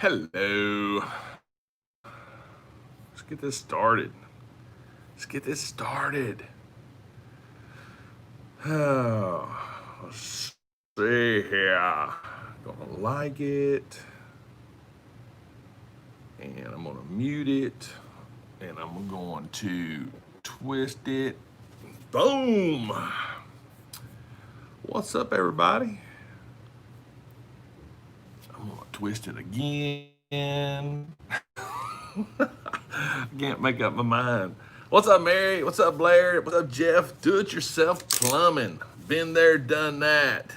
Hello. Let's get this started. Let's get this started. Oh, let's see here. Gonna like it. And I'm gonna mute it. And I'm going to twist it. Boom. What's up, everybody? I'm gonna twist it again. I can't make up my mind. What's up, Mary? What's up, Blair? What's up, Jeff? Do-it-yourself plumbing. Been there, done that.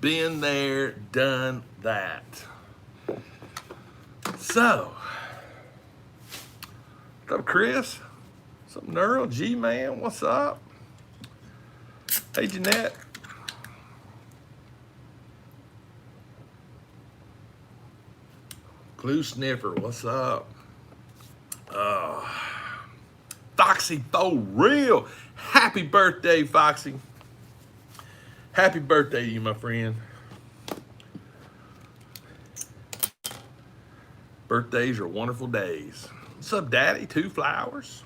Been there, done that. So, what's up, Chris? What's up, Neural? G-Man, what's up? Hey, Jeanette. Clue Sniffer, what's up? Foxy for real. Happy birthday, Foxy. Happy birthday to you, my friend. Birthdays are wonderful days. What's up, Daddy? 2 flowers.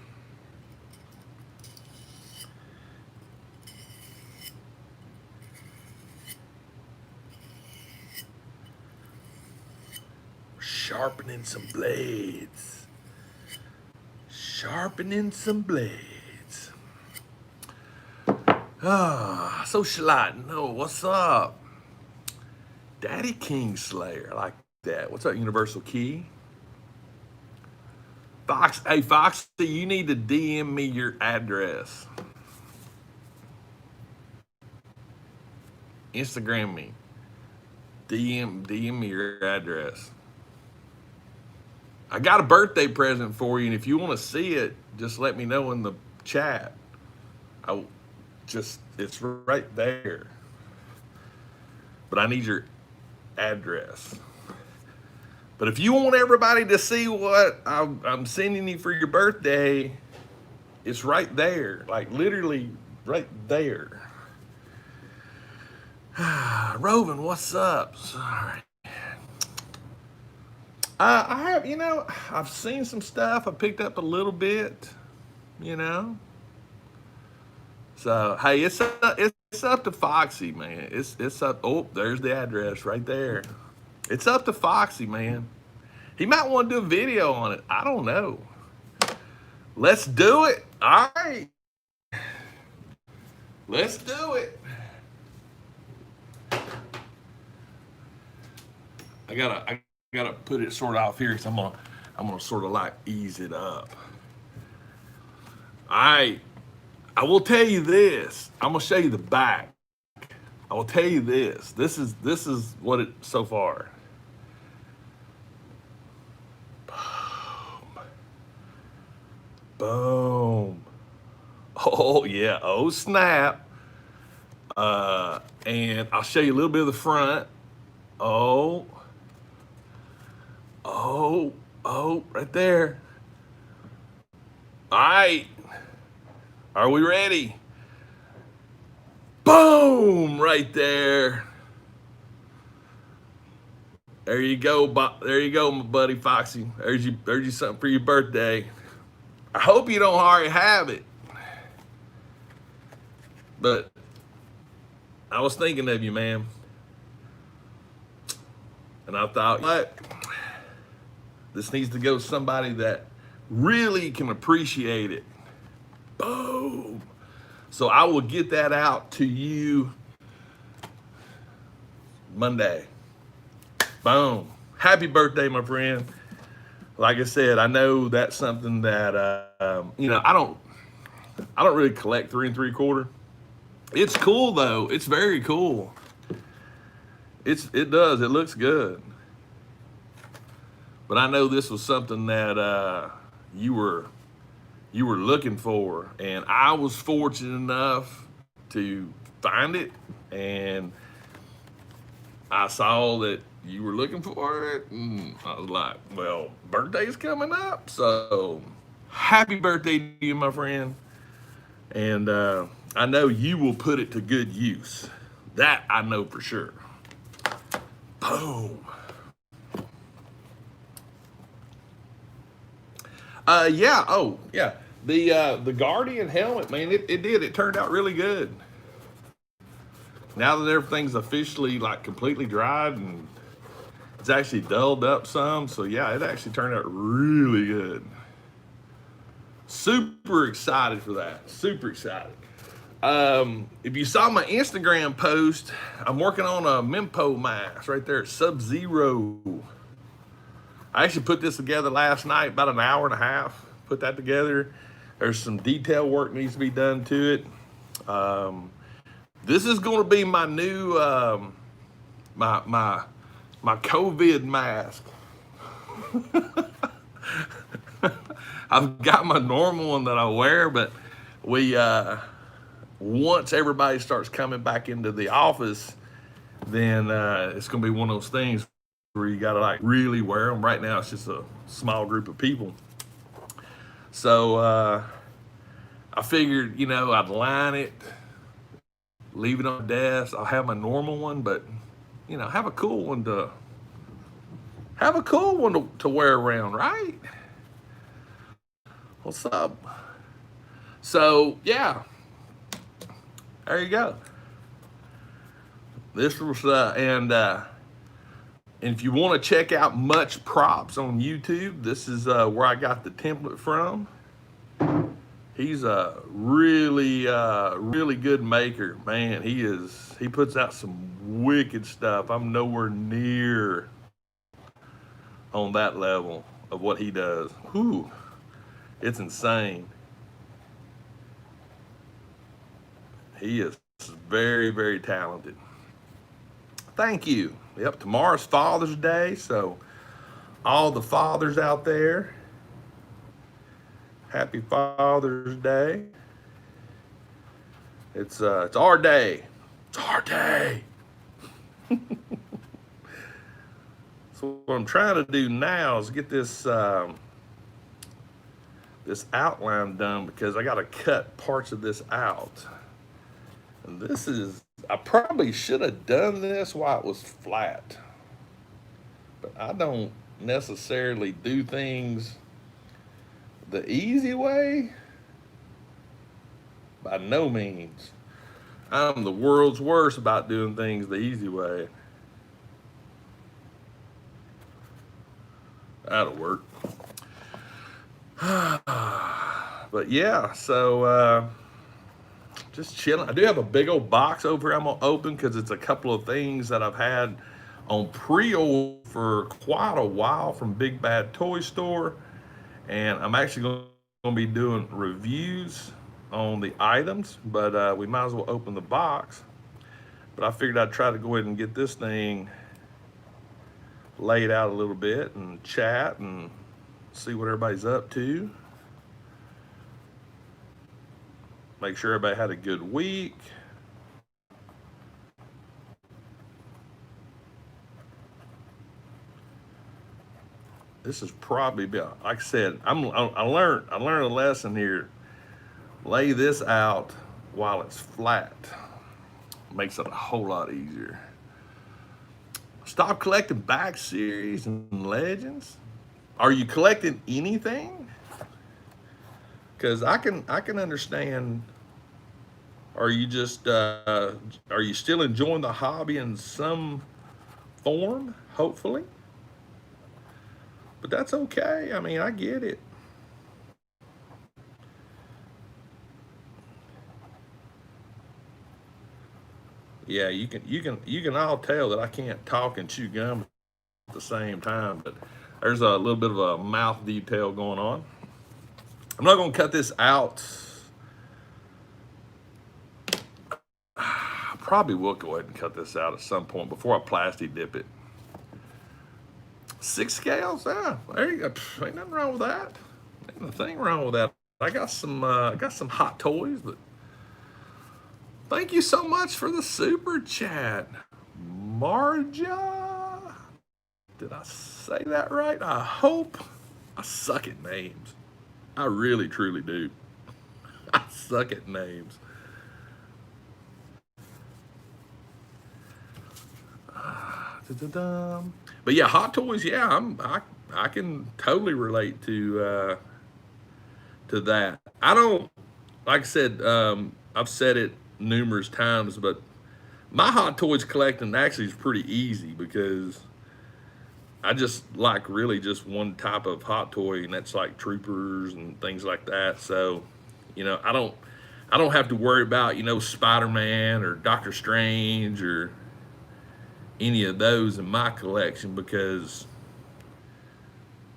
Sharpening some blades. Sharpening some blades. Socialite, no, what's up? Daddy Kingslayer, I like that. What's up, Universal Key? Fox, hey, Foxy, you need to DM me your address. Instagram me. DM me your address. I got a birthday present for you, and if you want to see it, just let me know in the chat. It's right there. But I need your address. But if you want everybody to see what I'm sending you for your birthday, it's right there. Like literally right there. Rovin, what's up? Sorry. I have, I've seen some stuff. I picked up a little bit, So hey, it's up to Foxy, man. It's up. Oh, there's the address right there. It's up to Foxy, man. He might want to do a video on it. I don't know. Let's do it. All right. Let's do it. I gotta put it sort of off here because I'm gonna sort of like ease it up. All right. I will tell you this. I'm gonna show you the back. I will tell you this. This is what it so far. Boom. Boom. Oh yeah. Oh snap. And I'll show you a little bit of the front. Oh, right there. All right. Are we ready? Boom, right there. There you go, my buddy Foxy. There's you something for your birthday. I hope you don't already have it. But I was thinking of you, man. And I thought, what? This needs to go to somebody that really can appreciate it. Boom. So I will get that out to you Monday. Boom. Happy birthday, my friend. Like I said, I know that's something that I don't really collect 3 3/4. It's cool though. It's very cool. It does. It looks good. But I know this was something that you were looking for, and I was fortunate enough to find it, and I saw that you were looking for it, and I was like, well, birthday's coming up, so happy birthday to you, my friend. And I know you will put it to good use. That I know for sure. Boom. Yeah. Oh, yeah. The Guardian helmet, man, it did. It turned out really good. Now that everything's officially like completely dried and it's actually dulled up some, so yeah, it actually turned out really good. Super excited for that. Super excited. If you saw my Instagram post, I'm working on a Mempo mask right there at Sub-Zero. I actually put this together last night, about an hour and a half. Put that together. There's some detail work needs to be done to it. This is going to be my new my COVID mask. I've got my normal one that I wear, but we once everybody starts coming back into the office, then it's gonna be one of those things where you gotta like really wear them. Right now, it's just a small group of people. So I figured, I'd line it, leave it on the desk. I'll have my normal one, but have a cool one to wear around, right? What's up? So yeah, there you go. This was and if you want to check out Much Props on YouTube, this is where I got the template from. He's a really good maker, man. He puts out some wicked stuff. I'm nowhere near on that level of what he does. Whew, it's insane. He is very talented. Thank you. Yep, tomorrow's Father's Day, so all the fathers out there, happy Father's Day. It's our day. It's our day. So what I'm trying to do now is get this this outline done because I got to cut parts of this out. And I probably should have done this while it was flat, but I don't necessarily do things the easy way. By no means. I'm the world's worst about doing things the easy way. That'll work. But yeah, so just chilling. I do have a big old box over here I'm gonna open because it's a couple of things that I've had on pre-order for quite a while from Big Bad Toy Store, and I'm actually going to be doing reviews on the items, but we might as well open the box. But I figured I'd try to go ahead and get this thing laid out a little bit and chat and see what everybody's up to. Make sure everybody had a good week. This is probably, like I said, I learned a lesson here. Lay this out while it's flat. Makes it a whole lot easier. Stop collecting back series and legends. Are you collecting anything? Because I can understand. Are you still enjoying the hobby in some form? Hopefully, but that's okay. I mean, I get it. Yeah, you can all tell that I can't talk and chew gum at the same time, but there's a little bit of a mouth detail going on. I'm not going to cut this out. I probably will go ahead and cut this out at some point before I plastic dip it. 6 scales? Yeah, there you go. Ain't nothing wrong with that. Ain't nothing wrong with that. I got some hot toys, but thank you so much for the super chat, Marja. Did I say that right? I hope. I suck at names. I really, truly do. I suck at names. But yeah, Hot Toys. Yeah, I can totally relate to to that. I don't, like I said, I've said it numerous times, but my Hot Toys collecting actually is pretty easy because I just like really just one type of Hot Toy, and that's like Troopers and things like that. So, I don't have to worry about Spider-Man or Doctor Strange or any of those in my collection because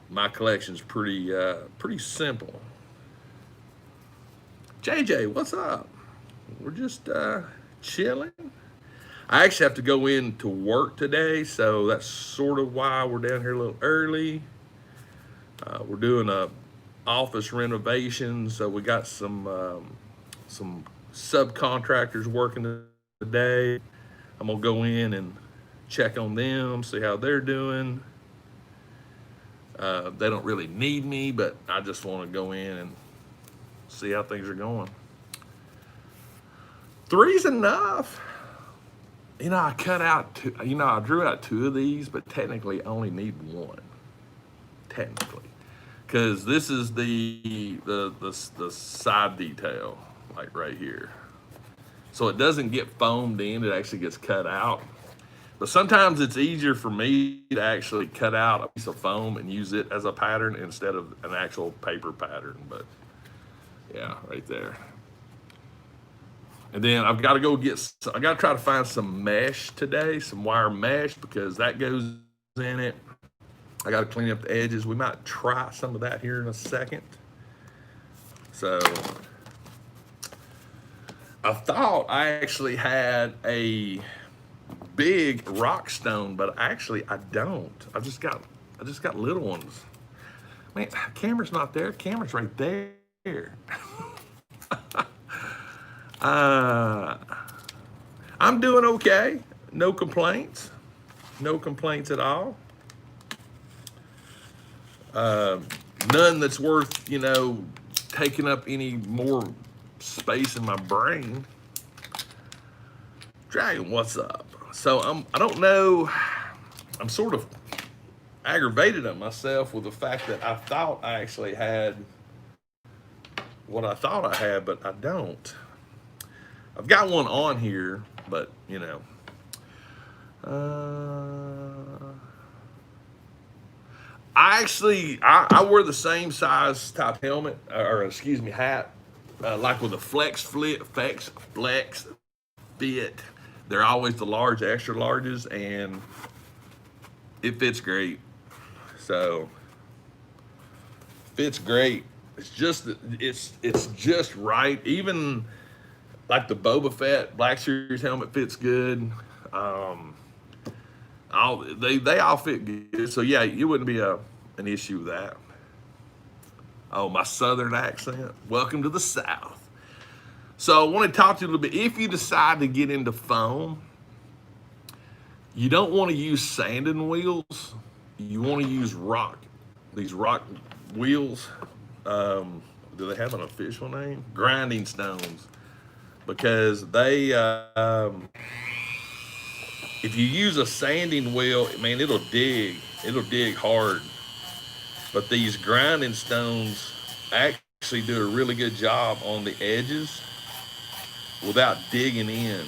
my collection's pretty simple. JJ, what's up? We're just chilling. I actually have to go in to work today, so that's sort of why we're down here a little early. We're doing a office renovation, so we got some subcontractors working today. I'm gonna go in and check on them, see how they're doing. They don't really need me, but I just want to go in and see how things are going. Three's enough. I cut out two, I drew out two of these, but technically I only need one. Technically, because this is the side detail, like right here. So it doesn't get foamed in; it actually gets cut out. But sometimes it's easier for me to actually cut out a piece of foam and use it as a pattern instead of an actual paper pattern. But yeah, right there. And then I've got to I got to try to find some mesh today, some wire mesh, because that goes in it. I got to clean up the edges. We might try some of that here in a second. So I thought I actually had a big rock stone, but actually I don't. I just got little ones. Man, camera's not there. Camera's right there. I'm doing okay. No complaints. No complaints at all. None that's worth, taking up any more space in my brain. Dragon, what's up? So I don't know. I'm sort of aggravated at myself with the fact that I thought I actually had what I thought I had, but I don't. I've got one on here, but I wear the same size type helmet, or excuse me, hat, like with a flex fit. They're always the large, extra larges, and it fits great. So fits great. It's just right. Even like the Boba Fett Black Series helmet fits good. They all fit good. So yeah, it wouldn't be an issue with that. Oh, my Southern accent. Welcome to the South. So I want to talk to you a little bit. If you decide to get into foam, you don't want to use sanding wheels. You want to use these rock wheels. Do they have an official name? Grinding stones. Because they, if you use a sanding wheel, man, it'll dig hard. But these grinding stones actually do a really good job on the edges without digging in.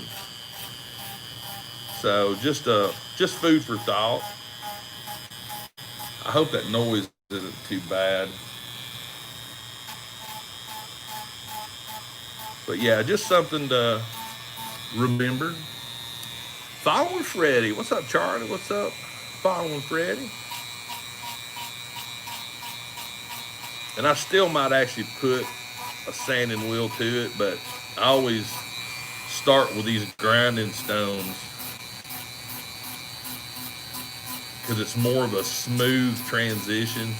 So just food for thought. I hope that noise isn't too bad. But yeah, just something to remember. Following Freddie. What's up, Charlie? What's up? Following Freddie. And I still might actually put a sanding wheel to it, but I always start with these grinding stones because it's more of a smooth transition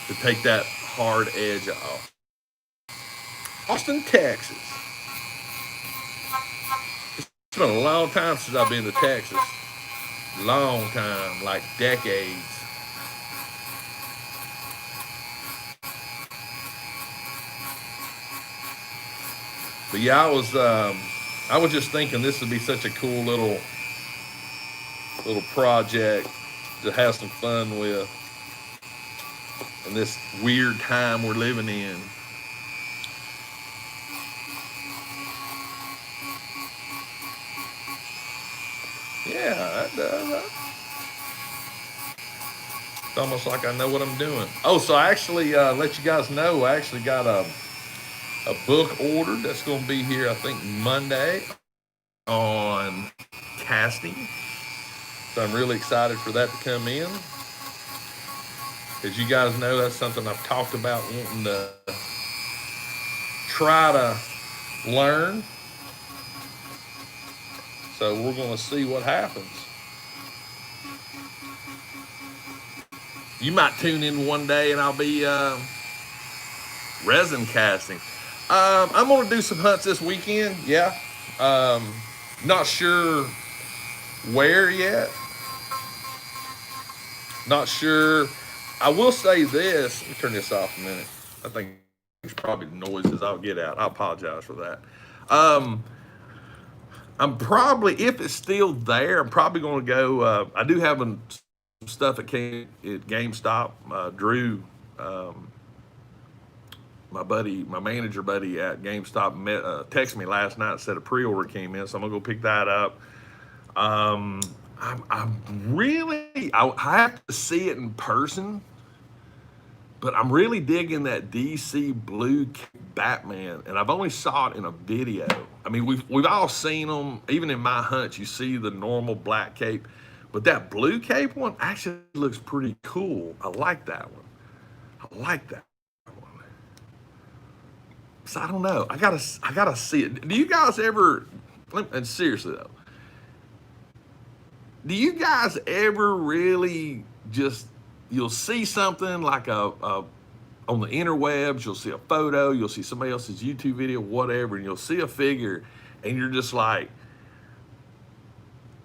to take that hard edge off. Austin, Texas. It's been a long time since I've been to Texas. Long time, like decades. But yeah, I was just thinking this would be such a cool little project to have some fun with. in this weird time we're living in. Yeah, that does. It's almost like I know what I'm doing. Oh, so I actually let you guys know I actually got a book ordered that's going to be here, I think, Monday on casting. So I'm really excited for that to come in. As you guys know, that's something I've talked about wanting to try to learn. So we're going to see what happens. You might tune in one day and I'll be resin casting. I'm going to do some hunts this weekend. Yeah. Um, Not sure where yet. Not sure. I will say this. Let me turn this off a minute. I think it's probably the noises I'll get out. I apologize for that. Um, I'm probably, if it's still there, I'm probably going to go. I do have some stuff that came at GameStop. Drew, my buddy, my manager buddy at GameStop, texted me last night and said a pre-order came in, so I'm gonna go pick that up. Um, I have to see it in person, but I'm really digging that DC blue Batman, and I've only saw it in a video. I mean, we've all seen them. Even in my hunts, you see the normal black cape, but that blue cape one actually looks pretty cool. I like that one. I like that. So I don't know. I gotta see it. Do you guys ever? And seriously though, do you guys ever really just you'll see something like a on the interwebs, you'll see a photo, you'll see somebody else's YouTube video, whatever, and you'll see a figure, and you're just like,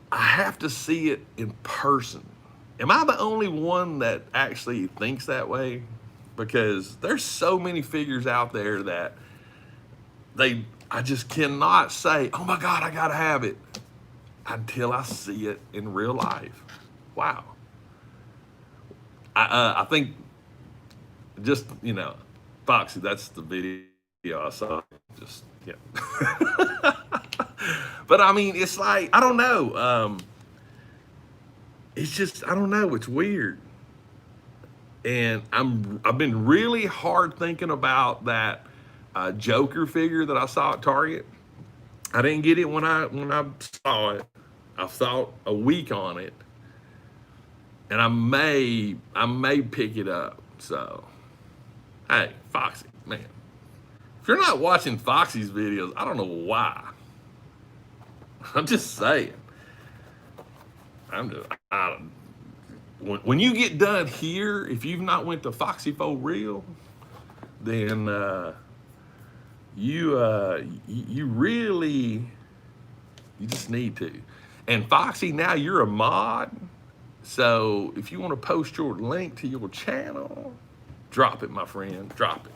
I have to see it in person. Am I the only one that actually thinks that way? Because there's so many figures out there that I just cannot say, oh my God, I gotta have it until I see it in real life. Wow. I think just, Foxy, that's the video I saw. Just, yeah. But I mean, it's like, I don't know. It's just, I don't know. It's weird. And I've been really hard thinking about that Joker figure that I saw at Target. I didn't get it when I saw it. I thought a week on it, and I may pick it up. So, hey, Foxy, man, if you're not watching Foxy's videos, I don't know why. I'm just saying. When you get done here, if you've not went to Foxy for Real, then you really just need to. And Foxy, now you're a mod, so if you want to post your link to your channel, drop it, my friend, drop it.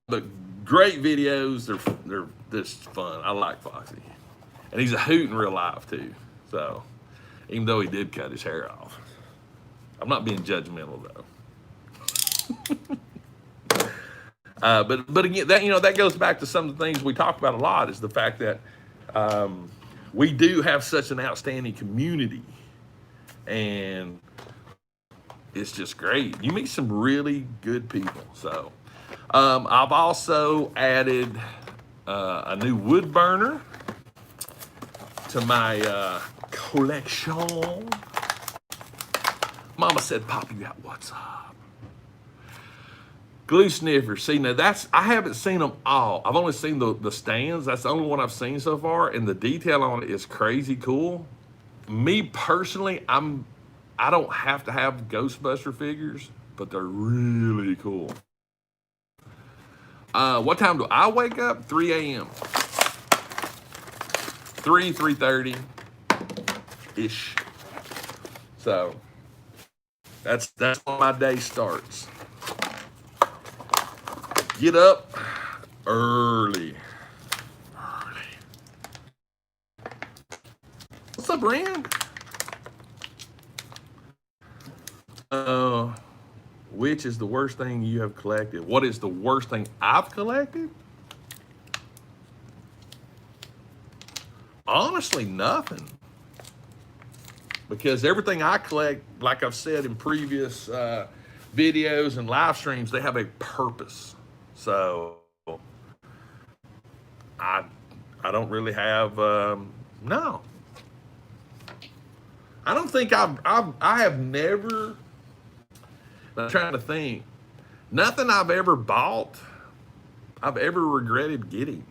But great videos. They're just fun. I like Foxy, and he's a hoot in real life too. So even though he did cut his hair off, I'm not being judgmental though. But again, that goes back to some of the things we talk about a lot, is the fact that we do have such an outstanding community, and it's just great. You meet some really good people. So I've also added a new wood burner to my collection. Mama said, Pop, you got what's up? Glue sniffer. See, now I haven't seen them all. I've only seen the stands. That's the only one I've seen so far, and the detail on it is crazy cool. Me personally, I don't have to have Ghostbuster figures, but they're really cool. What time do I wake up? 3 a.m. 3:30 ish. So that's when my day starts. Get up early. What's up, Rand? Which is the worst thing you have collected? What is the worst thing I've collected? Honestly, nothing. Because everything I collect, like I've said in previous videos and live streams, they have a purpose. So I I don't really have no. I don't think I have never. I'm trying to think. Nothing I've ever bought, I've ever regretted getting.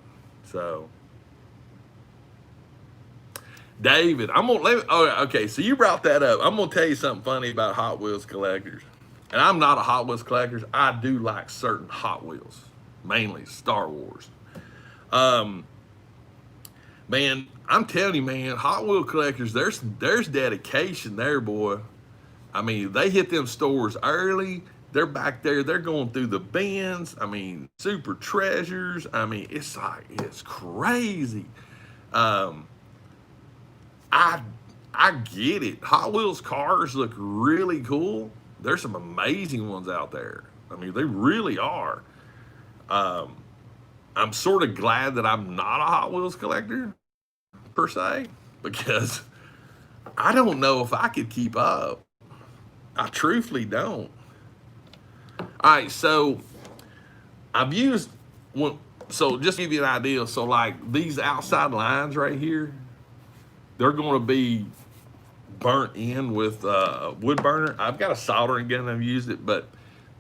So, David, I'm gonna let. Oh, okay. So you brought that up. I'm gonna tell you something funny about Hot Wheels collectors. And I'm not a Hot Wheels collector. I do like certain Hot Wheels, mainly Star Wars. Man, I'm telling you, man, Hot Wheel collectors, there's dedication there, boy. I mean, they hit them stores early. They're back there. They're going through the bins. I mean, super treasures. I mean, it's like, it's crazy. I get it. Hot Wheels cars look really cool. There's some amazing ones out there. I mean, they really are. I'm sort of glad that I'm not a Hot Wheels collector, per se, because I don't know if I could keep up. I truthfully don't. All right, so I've used one. So just to give you an idea, so like these outside lines right here, they're going to be burnt in with wood burner. I've got a soldering gun. I've used it, but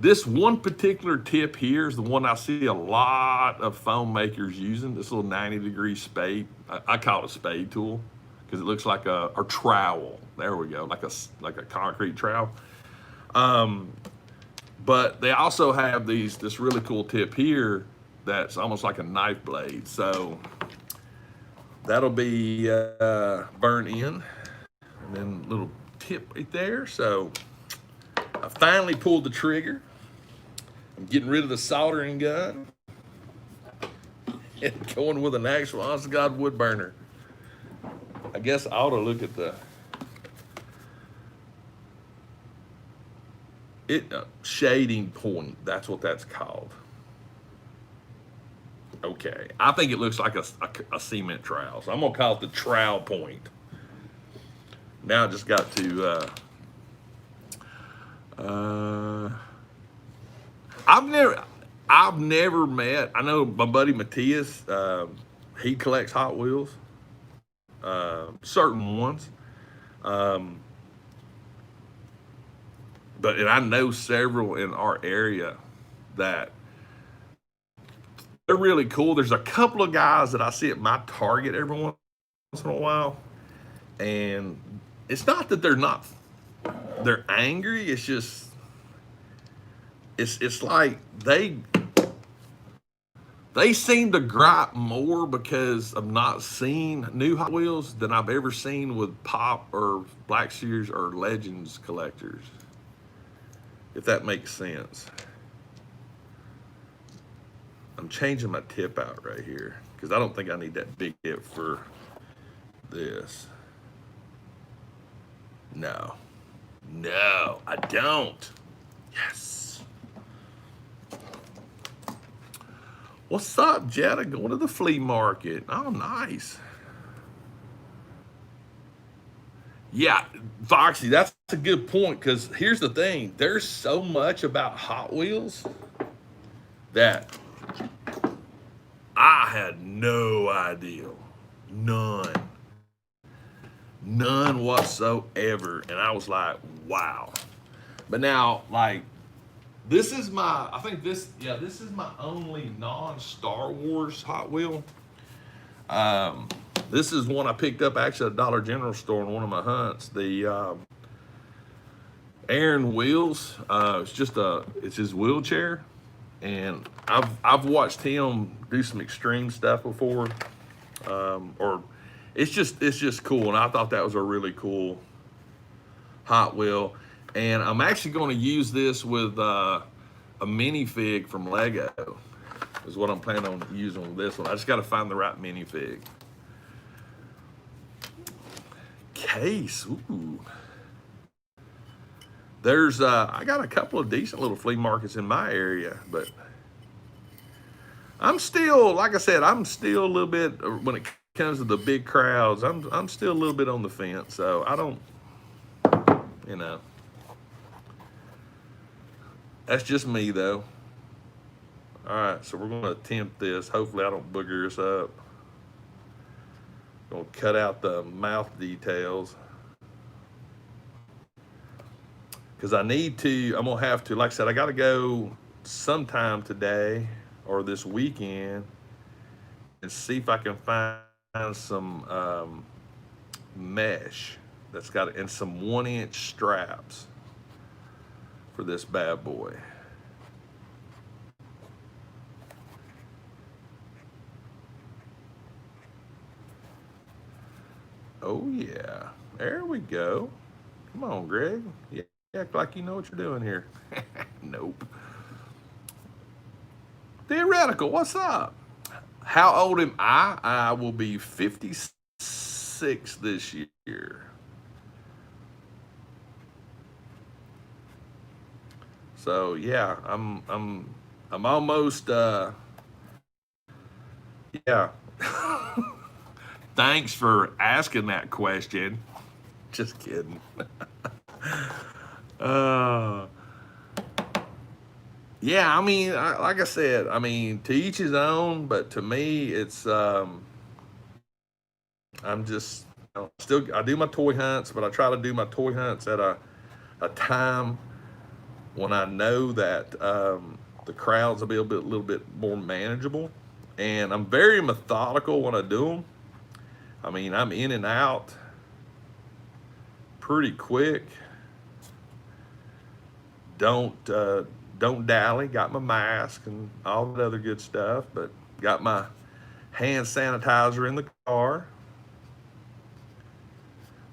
this one particular tip here is the one I see a lot of foam makers using. This little 90-degree spade. I call it a spade tool because it looks like a trowel. There we go, like a concrete trowel. But they also have this really cool tip here that's almost like a knife blade. So that'll be burned in, and then little tip right there. So I finally pulled the trigger. I'm getting rid of the soldering gun and going with an actual honest to God wood burner. I guess I ought to look at the shading point. That's what that's called. Okay, I think it looks like a cement trowel, so I'm gonna call it the trowel point. Now I just got to I've never met. I know my buddy Matthias. He collects Hot Wheels, certain ones, and I know several in our area that they're really cool. There's a couple of guys that I see at my Target every once in a while, and it's not that they're angry. It's just it's like they seem to gripe more because of not seeing new Hot Wheels than I've ever seen with Pop or Black Series or Legends collectors, if that makes sense. I'm changing my tip out right here because I don't think I need that big tip for this. No, I don't. Yes. What's up, Jetta? Going to the flea market. Oh, nice. Yeah, Foxy, that's a good point because here's the thing. There's so much about Hot Wheels that I had no idea. None whatsoever. And I was like, wow. But now, like, this is my only non-Star Wars Hot Wheel. This is one I picked up actually at a Dollar General store in one of my hunts. The Aaron Wheels. It's his wheelchair, and I've watched him do some extreme stuff before. Or it's just cool, and I thought that was a really cool Hot Wheel. And I'm actually going to use this with a minifig from Lego. Is what I'm planning on using with this one. I just got to find the right minifig. Case, ooh. I got a couple of decent little flea markets in my area, but I'm still, like I said, I'm still a little bit when it comes to the big crowds. I'm still a little bit on the fence. So I don't, you know, that's just me though. All right, so we're gonna attempt this. Hopefully, I don't booger us up. Gonna cut out the mouth details because I need to. I'm gonna have to. Like I said, I got to go sometime today or this weekend and see if I can find some mesh that's got and some 1-inch straps for this bad boy. Oh yeah, there we go. Come on, Greg. Yeah, act like you know what you're doing here. Nope. Theoretical, what's up? How old am I? I will be 56 this year. So yeah, I'm almost yeah. Thanks for asking that question. Just kidding. uh yeah, I mean, like I said, I mean, to each his own, but to me it's I'm just, you know, still I do my toy hunts, but I try to do my toy hunts at a time when I know that the crowds will be a little bit more manageable, and I'm very methodical when I do them. I mean, I'm in and out pretty quick. Don't don't dally. Got my mask and all that other good stuff, but got my hand sanitizer in the car.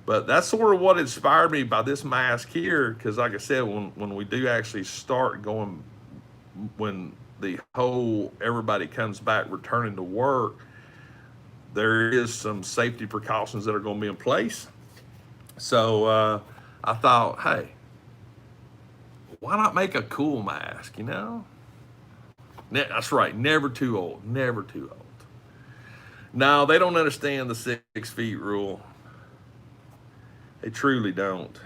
But that's sort of what inspired me by this mask here, because like I said, when we do actually start going, when the whole everybody comes back returning to work, there is some safety precautions that are going to be in place. So I thought, hey, why not make a cool mask? You know, that's right. Never too old. Never too old. No, they don't understand the 6 feet rule. They truly don't.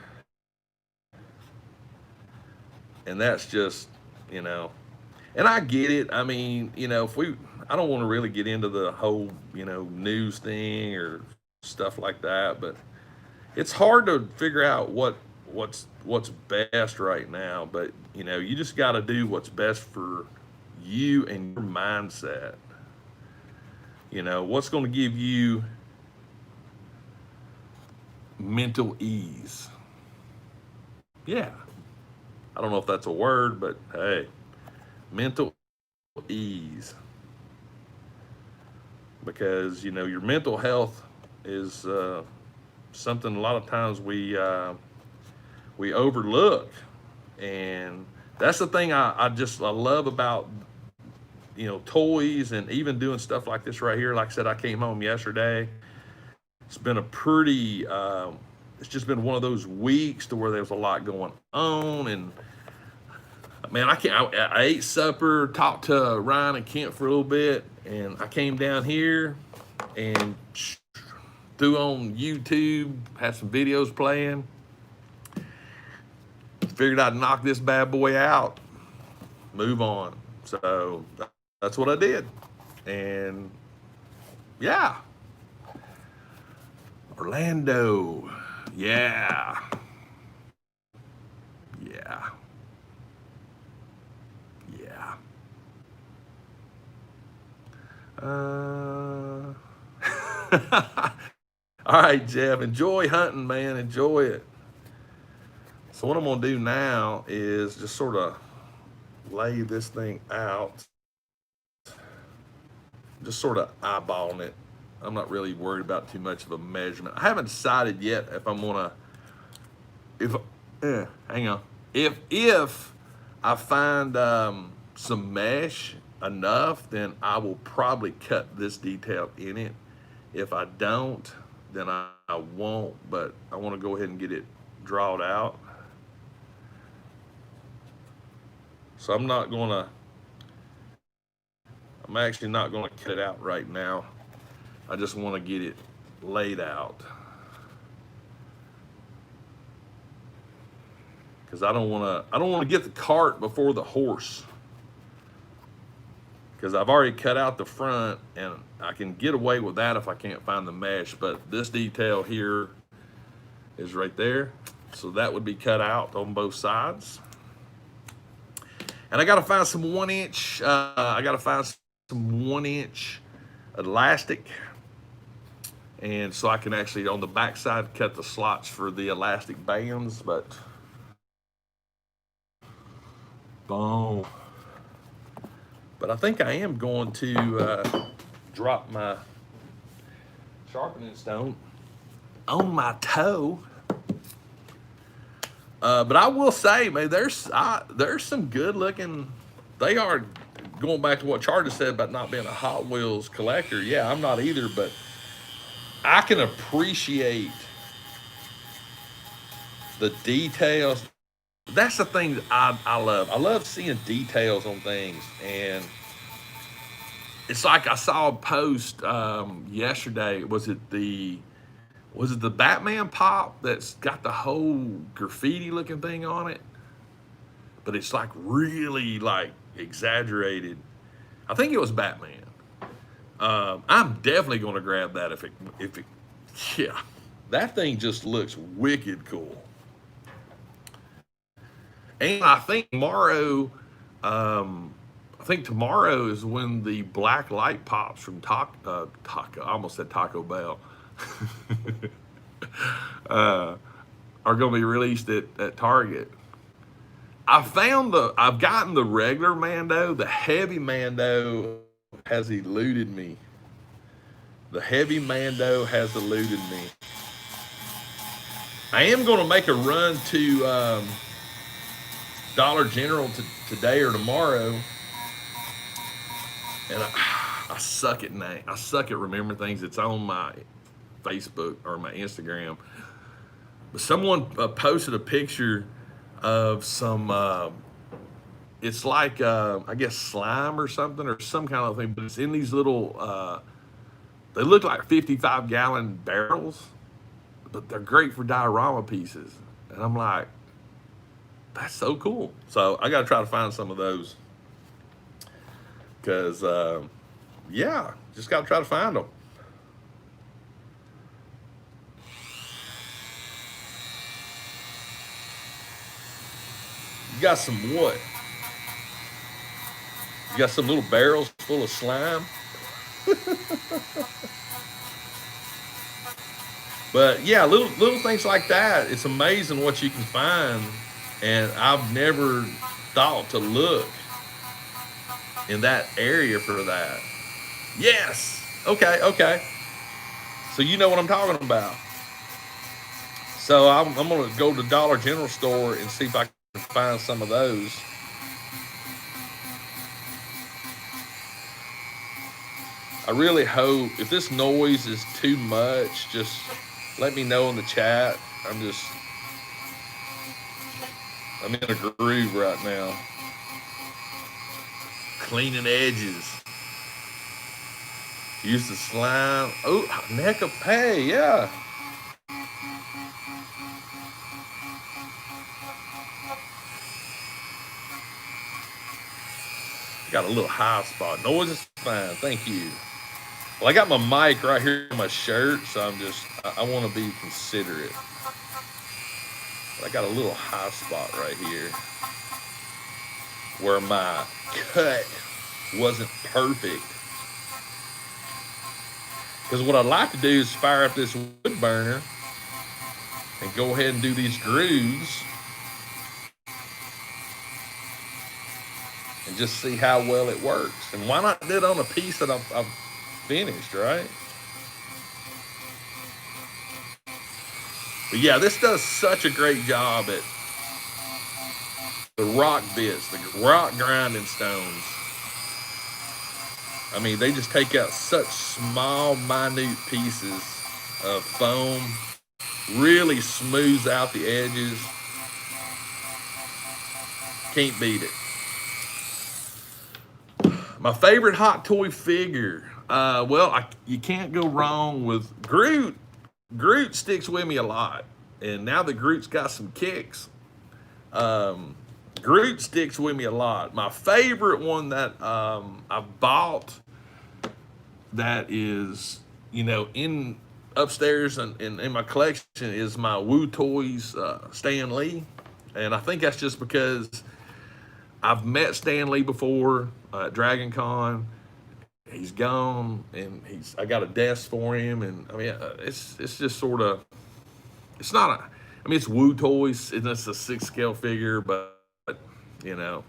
And that's just, you know, and I get it. I mean, you know, I don't want to really get into the whole, you know, news thing or stuff like that, but it's hard to figure out what's best right now. But you know, you just got to do what's best for you and your mindset. You know, what's going to give you mental ease. Yeah, I don't know if that's a word, but hey, mental ease, because you know your mental health is something a lot of times we overlook, and that's the thing I love about, you know, toys and even doing stuff like this right here. Like I said, I came home yesterday. It's been a pretty it's just been one of those weeks to where there's a lot going on, and man, I ate supper, talked to Ryan and Kent for a little bit, and I came down here and threw on YouTube, had some videos playing. Figured I'd knock this bad boy out, move on. So that's what I did, and yeah, Orlando, yeah, yeah. Yeah. All right, Jeff. Enjoy hunting, man. Enjoy it. So what I'm gonna do now is just sort of lay this thing out, just sort of eyeballing it. I'm not really worried about too much of a measurement. I haven't decided yet if I'm gonna, if, hang on, if I find some mesh enough, then I will probably cut this detail in it. If I don't, then I won't, but I want to go ahead and get it drawed out. So I'm actually not gonna cut it out right now. I just want to get it laid out because I don't want to get the cart before the horse, because I've already cut out the front and I can get away with that if I can't find the mesh, but this detail here is right there. So that would be cut out on both sides. And I got to find some 1-inch, I got to find some 1-inch elastic. And so I can actually, on the back side, cut the slots for the elastic bands, but boom. But I think I am going to drop my sharpening stone on my toe. But I will say, man, there's some good looking. They are, going back to what Charlie said about not being a Hot Wheels collector. Yeah, I'm not either, but I can appreciate the details. That's the thing that I love. I love seeing details on things, and it's like I saw a post yesterday. Was it the Batman pop that's got the whole graffiti looking thing on it? But it's like really like exaggerated. I think it was Batman. I'm definitely going to grab that if it, yeah, that thing just looks wicked cool. And I think tomorrow is when the black light pops from Taco. I almost said Taco Bell. Are going to be released at Target. I've gotten the regular Mando. The heavy Mando has eluded me. The heavy Mando has eluded me. I am going to make a run to Dollar General today or tomorrow, and I suck at name. I suck at remembering things. It's on my Facebook or my Instagram. But someone posted a picture of some. It's like I guess slime or something or some kind of thing, but it's in these little. They look like 55-gallon barrels, but they're great for diorama pieces. And I'm like, that's so cool. So I got to try to find some of those. Because, yeah, just got to try to find them. You got some what? You got some little barrels full of slime? But yeah, little things like that. It's amazing what you can find, and I've never thought to look in that area for that. Yes. Okay. So you know what I'm talking about. So I'm gonna go to Dollar General store and see if I can find some of those. I really hope if this noise is too much, just let me know in the chat. I'm in a groove right now. Cleaning edges. Use the slime. Oh, neck of hay, yeah. Got a little high spot. Noise is fine, thank you. Well, I got my mic right here in my shirt, so I want to be considerate. But I got a little high spot right here where my cut wasn't perfect. Because what I'd like to do is fire up this wood burner and go ahead and do these grooves and just see how well it works. And why not do it on a piece that I've finished, right? But yeah, this does such a great job at the rock bits, the rock grinding stones. I mean, they just take out such small, minute pieces of foam, really smooths out the edges. Can't beat it. My favorite hot toy figure. Well, you can't go wrong with Groot. Groot sticks with me a lot, and now that Groot's got some kicks, Groot sticks with me a lot. My favorite one that I've bought that is, in upstairs and in my collection is my Woo Toys Stan Lee, and I think that's just because I've met Stan Lee before at Dragon Con. He's gone, and I got a desk for him, and I mean, it's just sort of, it's not it's Woo Toys, and it's a 6 scale figure, but you know,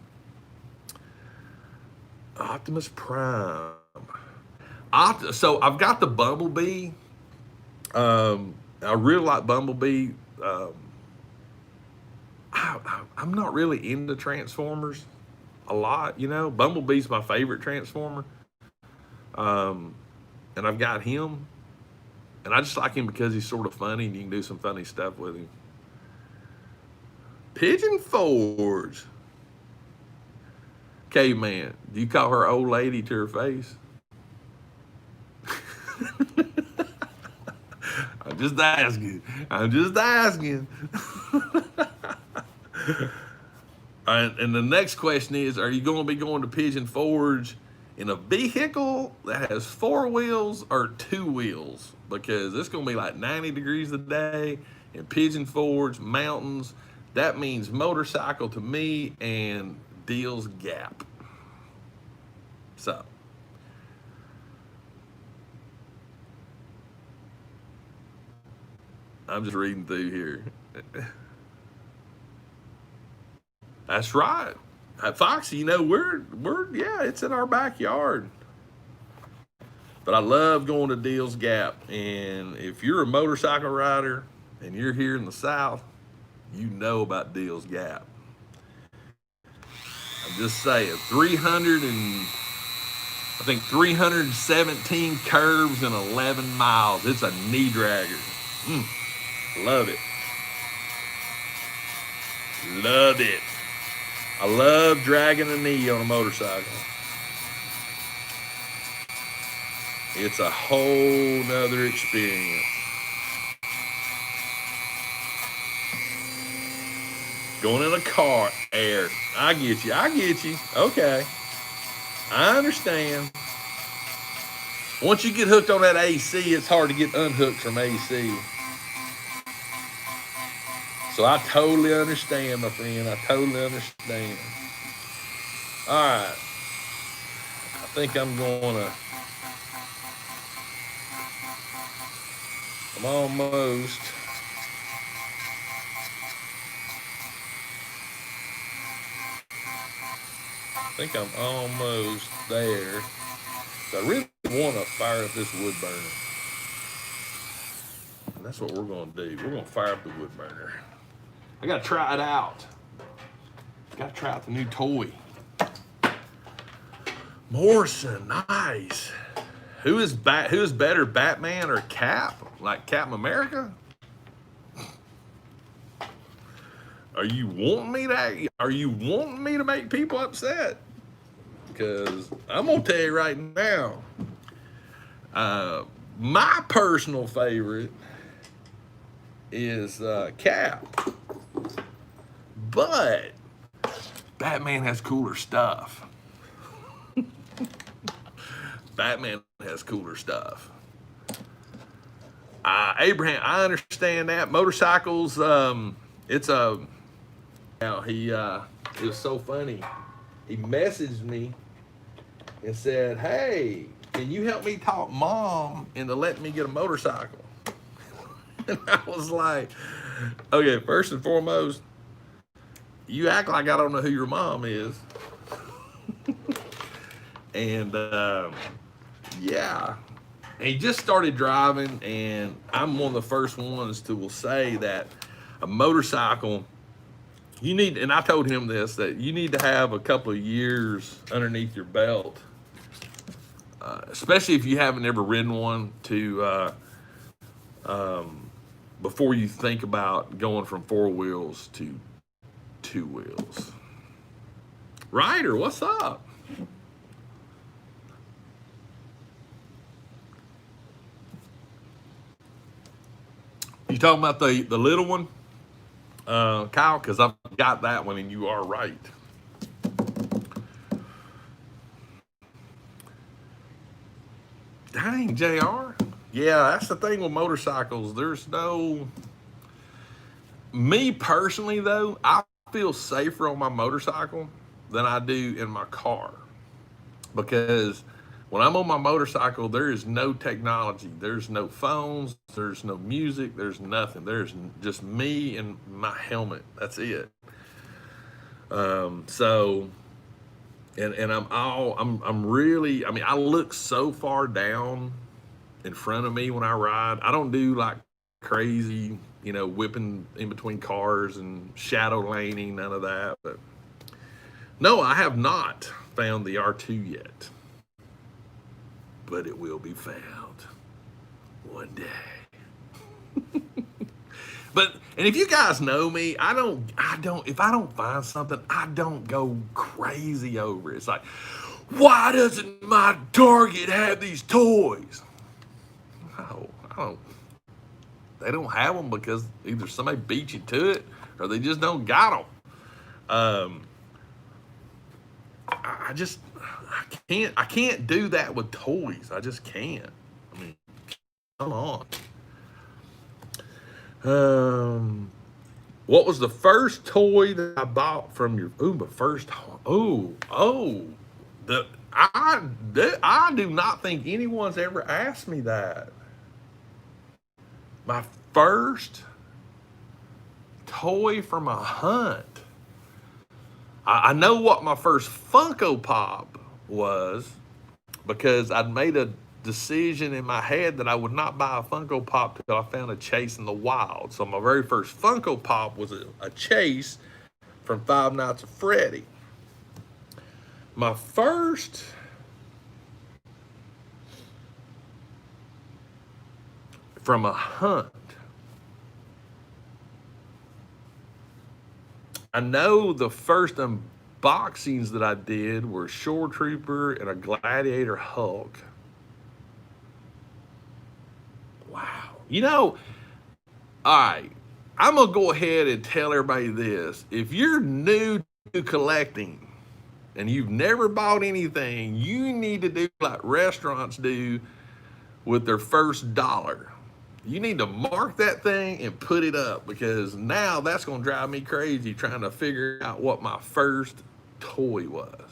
Optimus Prime. So I've got the Bumblebee. I really like Bumblebee. I'm not really into Transformers a lot, Bumblebee's my favorite Transformer. And I've got him, and I just like him because he's sort of funny and you can do some funny stuff with him. Pigeon Forge. Caveman, do you call her old lady to her face? I'm just asking. And the next question is, are you going to be going to Pigeon Forge in a vehicle that has 4 wheels or 2 wheels? Because it's going to be like 90 degrees a day in Pigeon Forge, mountains. That means motorcycle to me and Deals Gap. So, I'm just reading through here. That's right. Foxy, we're yeah, it's in our backyard. But I love going to Deals Gap. And if you're a motorcycle rider and you're here in the South, you know about Deals Gap. I'm just saying, 317 curves and 11 miles. It's a knee dragger. Love it. Love it. I love dragging a knee on a motorcycle. It's a whole nother experience. Going in a car, air. I get you. Okay. I understand. Once you get hooked on that AC, it's hard to get unhooked from AC. So I totally understand, my friend. I totally understand. All right. I think I'm almost. I think I'm almost there. So I really want to fire up this wood burner. And that's what we're going to do. We're going to fire up the wood burner. I got to try it out. Got to try out the new toy. Morrison, nice. Who is better, Batman or Cap? Like Captain America? Are you wanting me to make people upset? Because I'm gonna tell you right now, my personal favorite is Cap, but Batman has cooler stuff. Batman has cooler stuff. Abraham, I understand that. Motorcycles, it's a. Now it was so funny. He messaged me and said, "Hey, can you help me talk Mom into letting me get a motorcycle?" And I was like, "Okay, first and foremost, you act like I don't know who your mom is." And yeah, and he just started driving, and I'm one of the first ones to will say that a motorcycle, you need, and I told him this, that you need to have a couple of years underneath your belt, especially if you haven't ever ridden one, to before you think about going from 4 wheels to 2 wheels. Ryder, what's up? You talking about the little one, Kyle? Because I've got that one, and you are right. Dang, JR. Yeah, that's the thing with motorcycles. There's no. Me personally, though, I feel safer on my motorcycle than I do in my car because when I'm on my motorcycle, there is no technology. There's no phones. There's no music. There's nothing. There's just me and my helmet. That's it. So, and I'm really. I mean, I look so far down in front of me when I ride. I don't do like crazy, whipping in between cars and shadow laning, none of that. But no, I have not found the R2 yet. But it will be found one day. And if you guys know me, if I don't find something, I don't go crazy over it. It's like, why doesn't my Target have these toys? No, I don't. They don't have them because either somebody beat you to it or they just don't got them. I can't do that with toys. I just can't. I mean, come on. What was the first toy that I bought from your? The first. I do not think anyone's ever asked me that. My first toy from a hunt. I know what my first Funko Pop was because I'd made a decision in my head that I would not buy a Funko Pop until I found a Chase in the wild. So my very first Funko Pop was a Chase from Five Nights at Freddy. My first from a hunt. I know the first unboxings that I did were Shore Trooper and a Gladiator Hulk. Wow. All right, I'm going to go ahead and tell everybody this. If you're new to collecting and you've never bought anything, you need to do like restaurants do with their first dollar. You need to mark that thing and put it up because now that's going to drive me crazy trying to figure out what my first toy was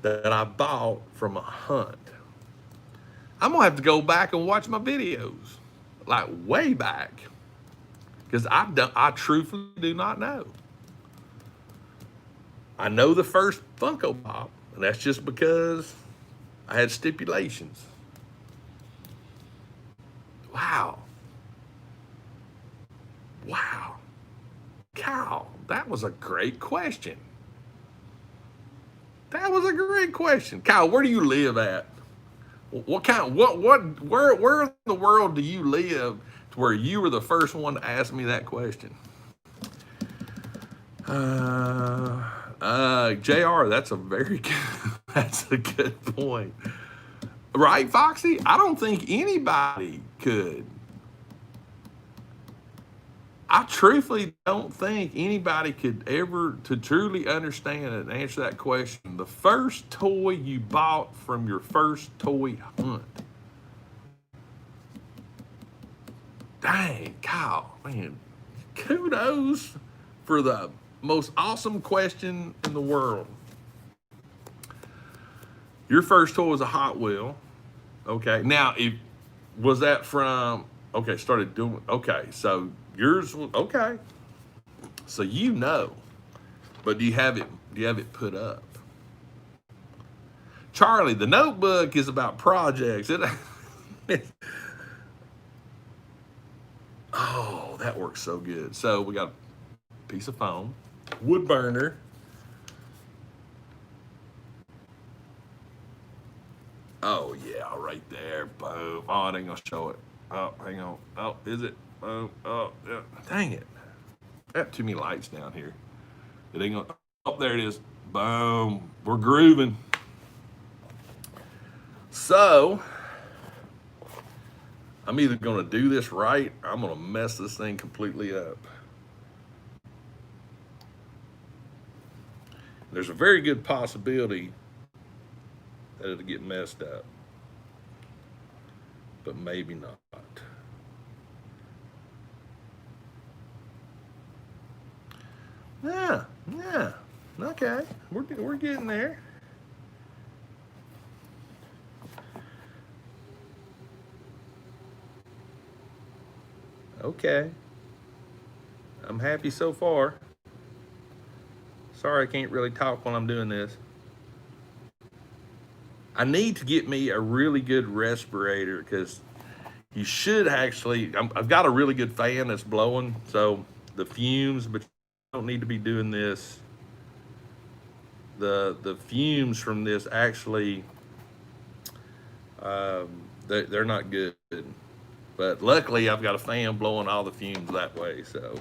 that I bought from a hunt. I'm going to have to go back and watch my videos, like way back, because I truthfully do not know. I know the first Funko Pop, and that's just because I had stipulations. Wow. Kyle, that was a great question. Kyle, where do you live at? Where in the world do you live to where you were the first one to ask me that question? JR, that's a good point. Right, Foxy? I don't think anybody could. I truthfully don't think anybody could ever to truly understand and answer that question. The first toy you bought from your first toy hunt. Dang, Kyle, man, kudos for the most awesome question in the world. Your first toy was a Hot Wheel. Okay. Now, was that from, so yours was, okay. So but do you have it put up? Charlie, the notebook is about projects. Oh, that works so good. So we got a piece of foam, wood burner. Oh yeah, right there. Boom. Oh, it ain't gonna show it. Oh, hang on. Oh, is it? Boom. Oh, yeah. Dang it. I got too many lights down here. It ain't gonna. Oh, there it is. Boom. We're grooving. So, I'm either going to do this right, or I'm going to mess this thing completely up. There's a very good possibility that it'll get messed up, but maybe not. Yeah, yeah, okay, we're getting there. Okay, I'm happy so far. Sorry, I can't really talk while I'm doing this. I need to get me a really good respirator because you should actually. I've got a really good fan that's blowing, so the fumes, but you don't need to be doing this. The fumes from this actually, they're not good. But luckily, I've got a fan blowing all the fumes that way. So.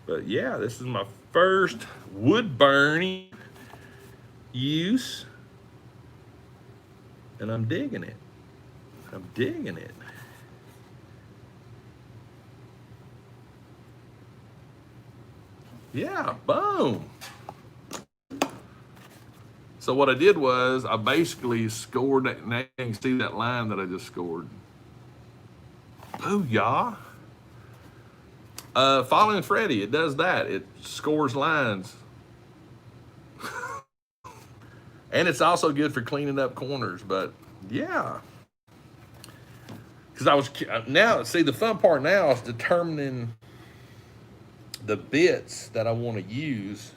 But yeah, this is my first wood burning use, and I'm digging it. I'm digging it. Yeah, boom. So what I did was I basically scored that. Now you can see that line that I just scored. Booyah. Following Freddy, it does that. It scores lines. And it's also good for cleaning up corners. But yeah. Because I was, now, see, the fun part now is determining the bits that I want to use.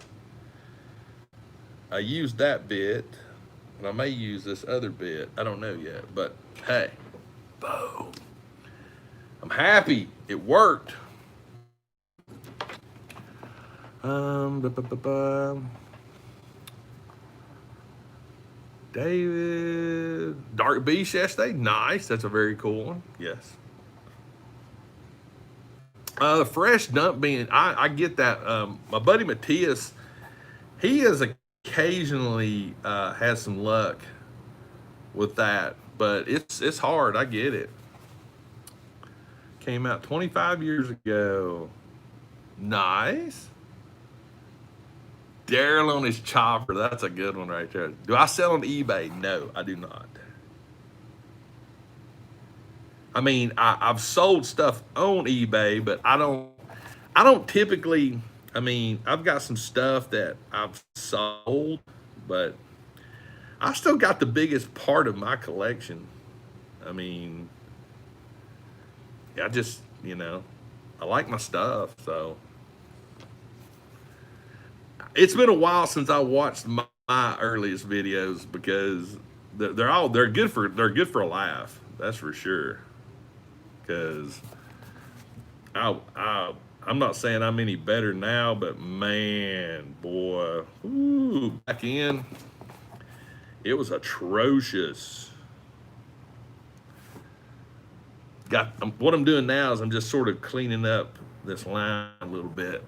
I used that bit, and I may use this other bit. I don't know yet, but hey, boom. I'm happy. It worked. Ba, ba, ba, ba. David, Dark Beast yesterday. Nice. That's a very cool one. Yes. Fresh dump bean. I get that. My buddy Matthias, he has occasionally has some luck with that, but it's hard. I get it. Came out 25 years ago. Nice. Daryl on his chopper. That's a good one right there. Do I sell on eBay? No, I do not. I mean, I've sold stuff on eBay, but I don't typically. I mean, I've got some stuff that I've sold, but I still got the biggest part of my collection. I mean, I just, I like my stuff, so it's been a while since I watched my earliest videos because they're good for a laugh. That's for sure. Because I'm not saying I'm any better now, but man, boy, back in, it was atrocious. What I'm doing now is I'm just sort of cleaning up this line a little bit.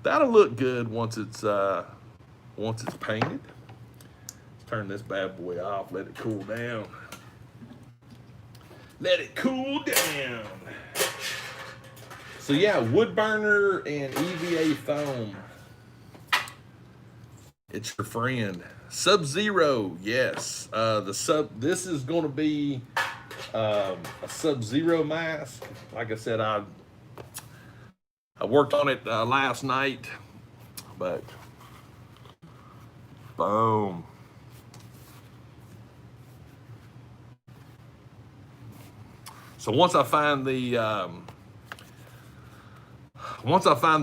That'll look good once it's painted. Let's turn this bad boy off. Let it cool down. Let it cool down. So yeah, wood burner and EVA foam. It's your friend. Sub-Zero, yes. This is going to be a Sub-Zero mask. Like I said, I worked on it last night, but boom. So once I find the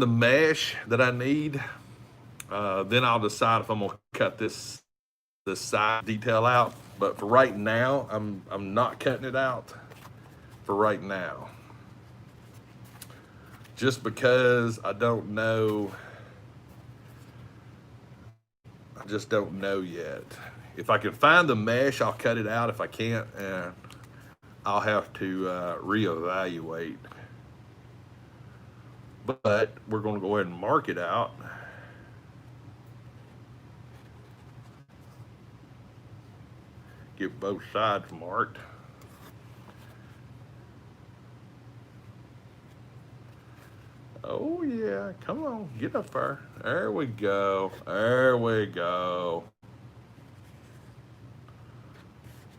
mesh that I need, then I'll decide if I'm gonna cut this side detail out. But for right now, I'm not cutting it out. For right now, just because I don't know. I just don't know yet. If I can find the mesh, I'll cut it out. If I can't, I'll have to reevaluate. But we're going to go ahead and mark it out. get both sides marked. Oh yeah, come on, get up there. There we go. There we go.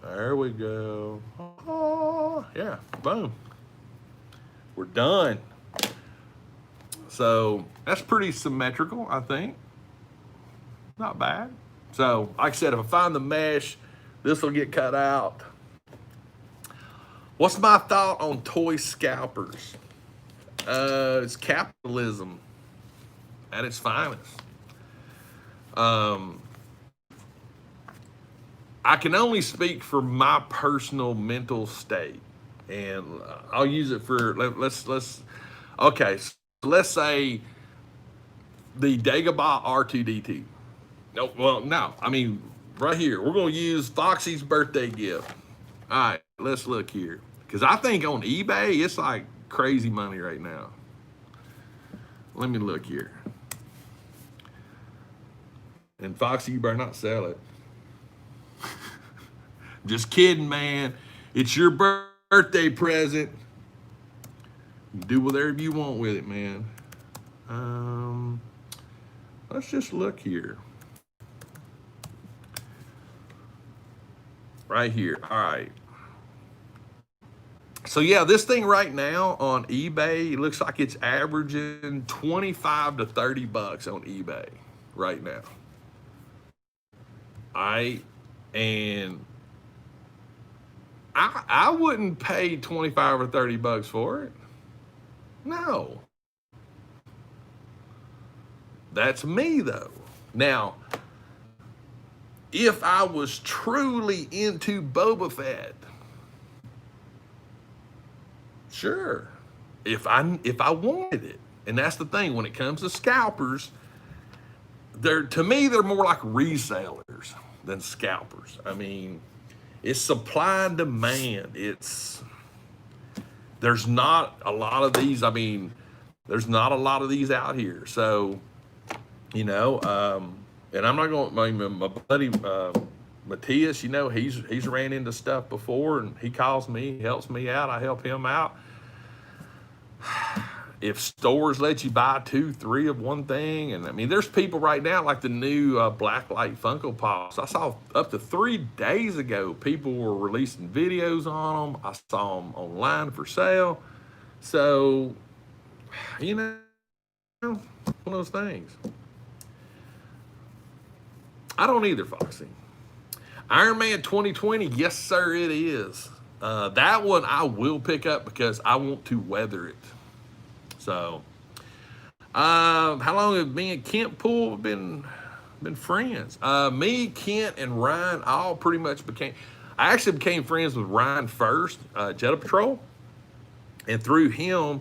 There we go. Oh yeah, boom. We're done. So that's pretty symmetrical, I think. Not bad. So, like I said, if I find the mesh, this will get cut out. What's my thought on toy scalpers? It's capitalism at its finest. Um, I can only speak for my personal mental state, and I'll use it for let's okay. So let's say the Dagobah R2D2. No, well, no. I mean, right here, we're gonna use Foxy's birthday gift. All right, let's look here, because I think on eBay it's like crazy money right now. Let me look here. And Foxy, you better not sell it. Just kidding, man. It's your birthday present. You do whatever you want with it, man. Let's just look here. Right here. All right. So yeah, this thing right now on eBay, it looks like it's averaging 25 to 30 bucks on eBay right now. And I wouldn't pay 25 or 30 bucks for it. No. That's me though. Now, if I was truly into Boba Fett, sure. If I wanted it. And that's the thing, when it comes to scalpers, to me they're more like resellers than scalpers. I mean, it's supply and demand. There's not a lot of these. I mean, there's not a lot of these out here. So, you know, and I'm not going. My buddy Matthias, you know, he's ran into stuff before, and he calls me, helps me out. I help him out. If stores let you buy 2, 3 of one thing, and I mean, there's people right now like the new Blacklight Funko Pops. I saw up to 3 days ago, people were releasing videos on them. I saw them online for sale. So, you know, one of those things. I don't either, Foxy. Iron Man 2020, yes, sir, it is. That one I will pick up because I want to weather it. So, how long have me and Kent Poole been friends? Me, Kent, and Ryan all pretty much I actually became friends with Ryan first, Jetta Patrol. And through him,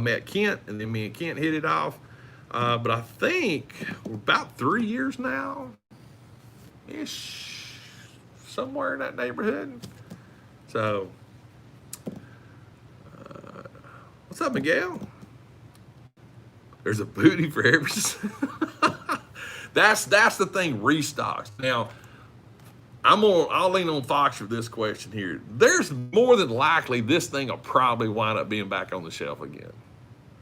met Kent, and then me and Kent hit it off. But I think we're about 3 years now, ish, somewhere in that neighborhood. So, what's up, Miguel? There's a booty for every. That's the thing. Restocks. Now, I'll lean on Fox for this question here. There's more than likely this thing will probably wind up being back on the shelf again.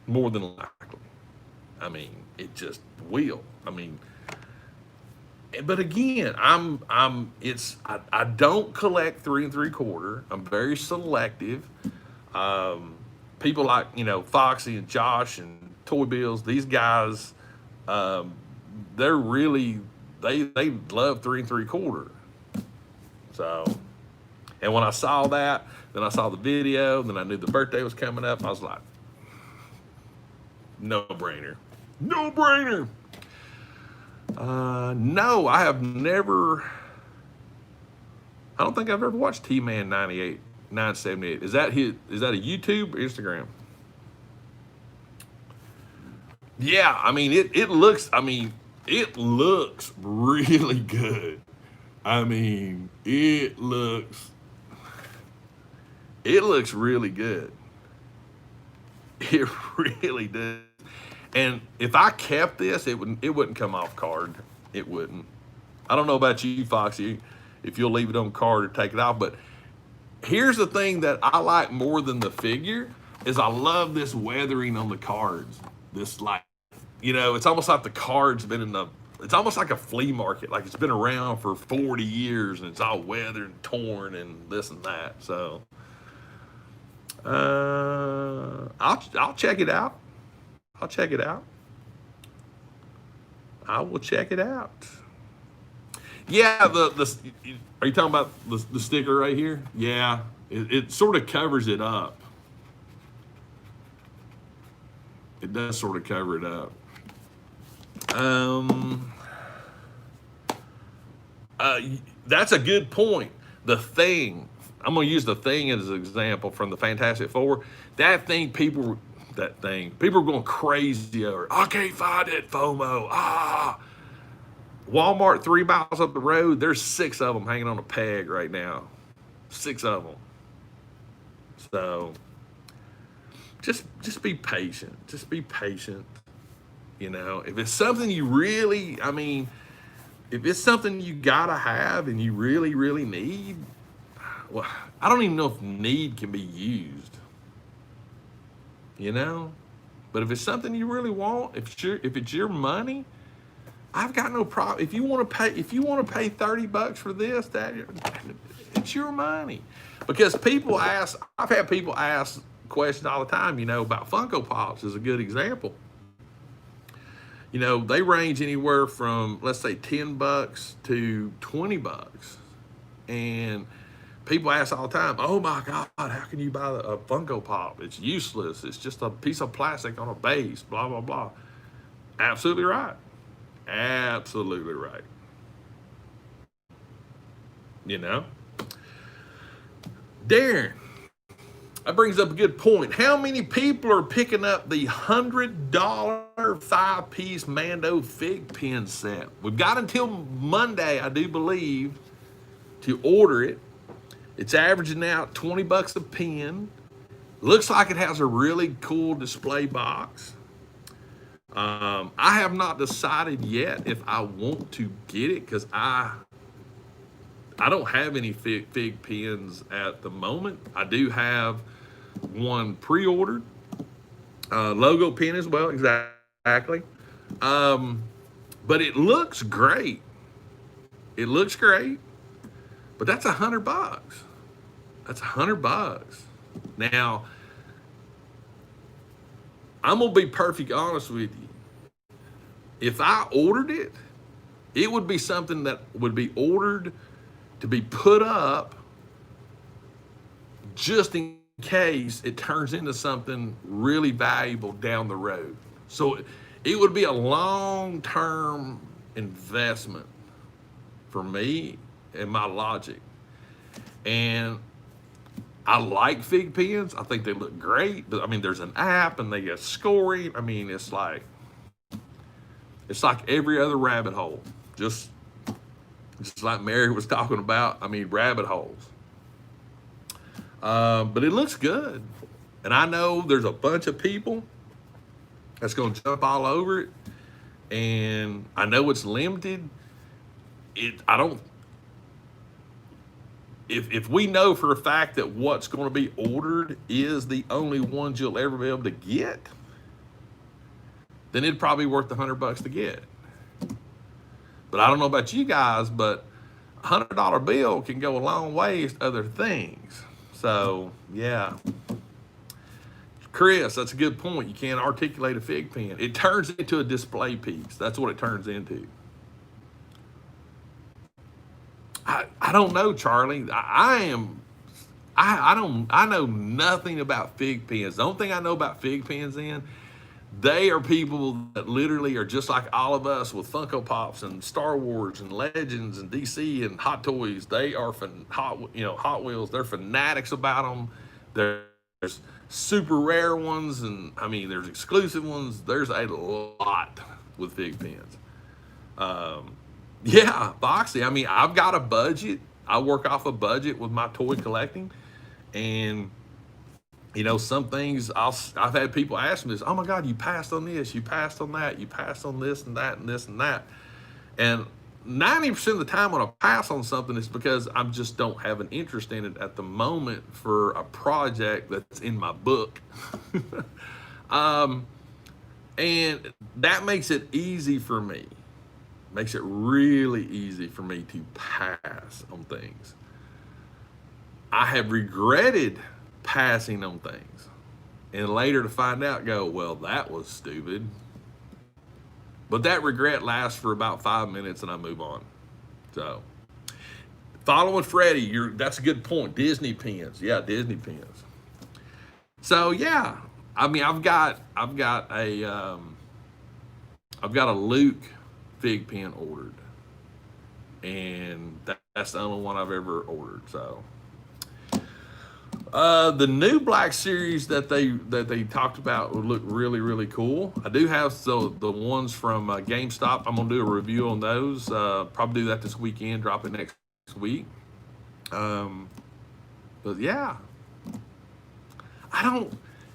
More than likely. I mean, it just will. I mean, but again, I don't collect 3 3/4. I'm very selective. People like, you know, Foxy and Josh and Toy Bills, these guys, they're really, they love 3 3/4. So, and when I saw that, then I saw the video, then I knew the birthday was coming up. I was like, no brainer. No brainer. No, I have never, I don't think I've ever watched T-Man 978. Is that a YouTube or Instagram? Yeah, I mean, it looks really good. I mean, it looks really good. It really does. And if I kept this, it wouldn't come off card. It wouldn't. I don't know about you, Foxy. if you'll leave it on card or take it off. But here's the thing that I like more than the figure is I love this weathering on the cards. This like, it's almost like the card's been it's almost like a flea market. Like it's been around for 40 years and it's all weathered and torn and this and that. So I'll check it out. I'll check it out. I will check it out. Yeah, are you talking about the sticker right here? Yeah, it sort of covers it up. It does sort of cover it up. That's a good point. The Thing. I'm going to use The Thing as an example from the Fantastic Four. People are going crazy over. I can't find it, FOMO. Walmart 3 miles up the road, there's 6 of them hanging on a peg right now. 6 of them. So just be patient. Just be patient. If it's something you really, if it's something you gotta have and you really, really need, well, I don't even know if need can be used. But if it's something you really want, if it's your money, I've got no problem. If you want to pay $30 for this, it's your money. Because I've had people ask questions all the time, about Funko Pops is a good example. They range anywhere from, let's say, $10 to $20. And people ask all the time, oh my God, how can you buy a Funko Pop? It's useless. It's just a piece of plastic on a base, blah, blah, blah. Absolutely right. Absolutely right. Darren, that brings up a good point. How many people are picking up the $100 5-piece Mando fig pen set? We've got until Monday, I do believe, to order it. It's averaging out $20 a pen. Looks like it has a really cool display box. I have not decided yet if I want to get it because I don't have any fig pens at the moment. I do have one pre-ordered, logo pen as well, exactly. But it looks great. It looks great, but that's $100. That's $100. Now, I'm gonna be perfectly honest with you. If I ordered it, it would be something that would be ordered to be put up just in case it turns into something really valuable down the road. So it would be a long-term investment for me and my logic. And I like fig pens. I think they look great. But there's an app and they get scoring. It's like every other rabbit hole. Just like Mary was talking about. Rabbit holes. But it looks good. And I know there's a bunch of people that's going to jump all over it. And I know it's limited. If we know for a fact that what's going to be ordered is the only ones you'll ever be able to get, then it'd probably be worth the $100 to get. But I don't know about you guys, but a $100 bill can go a long ways to other things. So, yeah. Chris, that's a good point. You can't articulate a fig pen. It turns into a display piece. That's what it turns into. I don't know, Charlie. I know nothing about fig pens. The only thing I know about fig pens they are people that literally are just like all of us with Funko Pops and Star Wars and Legends and DC and Hot Toys. They are Hot Wheels. They're fanatics about them. There's super rare ones, and there's exclusive ones. There's a lot with fig pens. Yeah, Boxy. I've got a budget. I work off a budget with my toy collecting, and some things I've had people ask me this. Oh my God, you passed on this, you passed on that, you passed on this and that and this and that. And 90% of the time when I pass on something, it's because I just don't have an interest in it at the moment for a project that's in my book. And that makes it easy for me. Makes it really easy for me to pass on things. I have regretted passing on things, and later to find out, go, well, that was stupid. But that regret lasts for about 5 minutes and I move on. So, following Freddie, that's a good point. Disney pins. Yeah, Disney pins. So, yeah. I mean, I've got a Luke fig pen ordered. And that's the only one I've ever ordered. So, the new Black Series that they talked about would look really, really cool. I do have the ones from GameStop. I'm gonna do a review on those. Probably do that this weekend. Drop it next week. But yeah,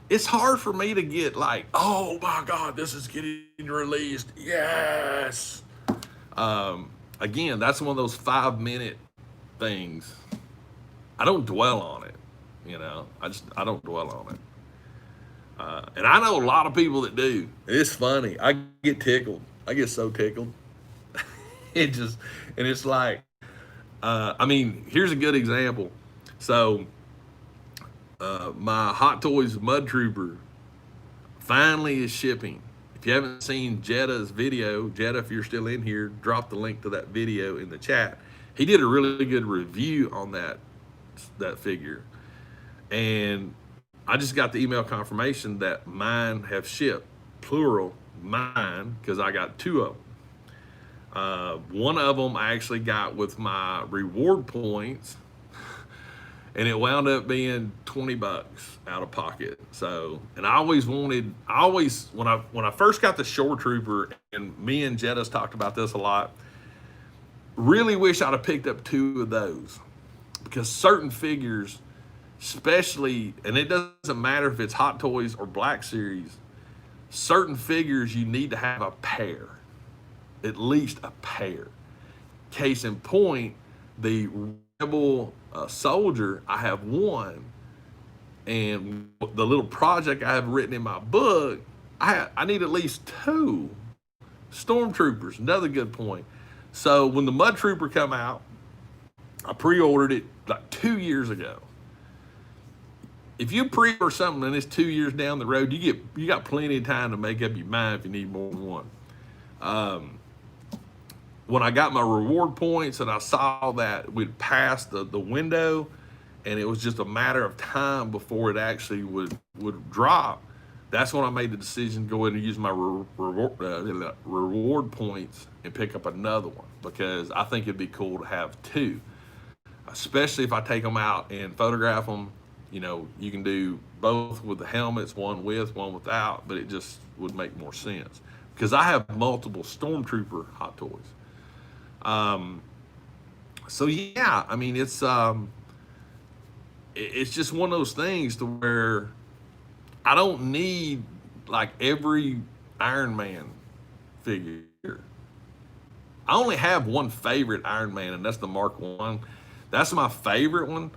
it's hard for me to get like, oh my God, this is getting released. Yes. Again, that's one of those 5-minute things. I don't dwell on it. I don't dwell on it. And I know a lot of people that do. It's funny. I get tickled. I get so tickled. It's like, here's a good example. So, my Hot Toys Mud Trooper finally is shipping. If you haven't seen Jetta's video, Jetta, if you're still in here, drop the link to that video in the chat. He did a really good review on that figure. And I just got the email confirmation that mine have shipped, plural, mine, because I got 2 of them. One of them I actually got with my reward points, and it wound up being $20 out of pocket. So, and I always, when I first got the Shore Trooper, and me and Jetta's talked about this a lot, really wish I'd have picked up 2 of those, because certain figures, especially, and it doesn't matter if it's Hot Toys or Black Series, certain figures you need to have a pair, at least a pair. Case in point, the Rebel Soldier, I have 1, and the little project I have written in my book, I need at least 2 Stormtroopers. Another good point. So when the Mud Trooper come out, I pre-ordered it like 2 years ago. If you pre-order something and it's 2 years down the road, you got plenty of time to make up your mind if you need more than one. When I got my reward points and I saw that we'd passed the window, and it was just a matter of time before it actually would drop, that's when I made the decision to go ahead and use my reward points and pick up another one, because I think it'd be cool to have 2, especially if I take them out and photograph them. You can do both with the helmets, one with, one without, but it just would make more sense, because I have multiple Stormtrooper Hot Toys. So yeah, it's just one of those things to where I don't need like every Iron Man figure. I only have one favorite Iron Man, and that's the Mark 1. That's my favorite one,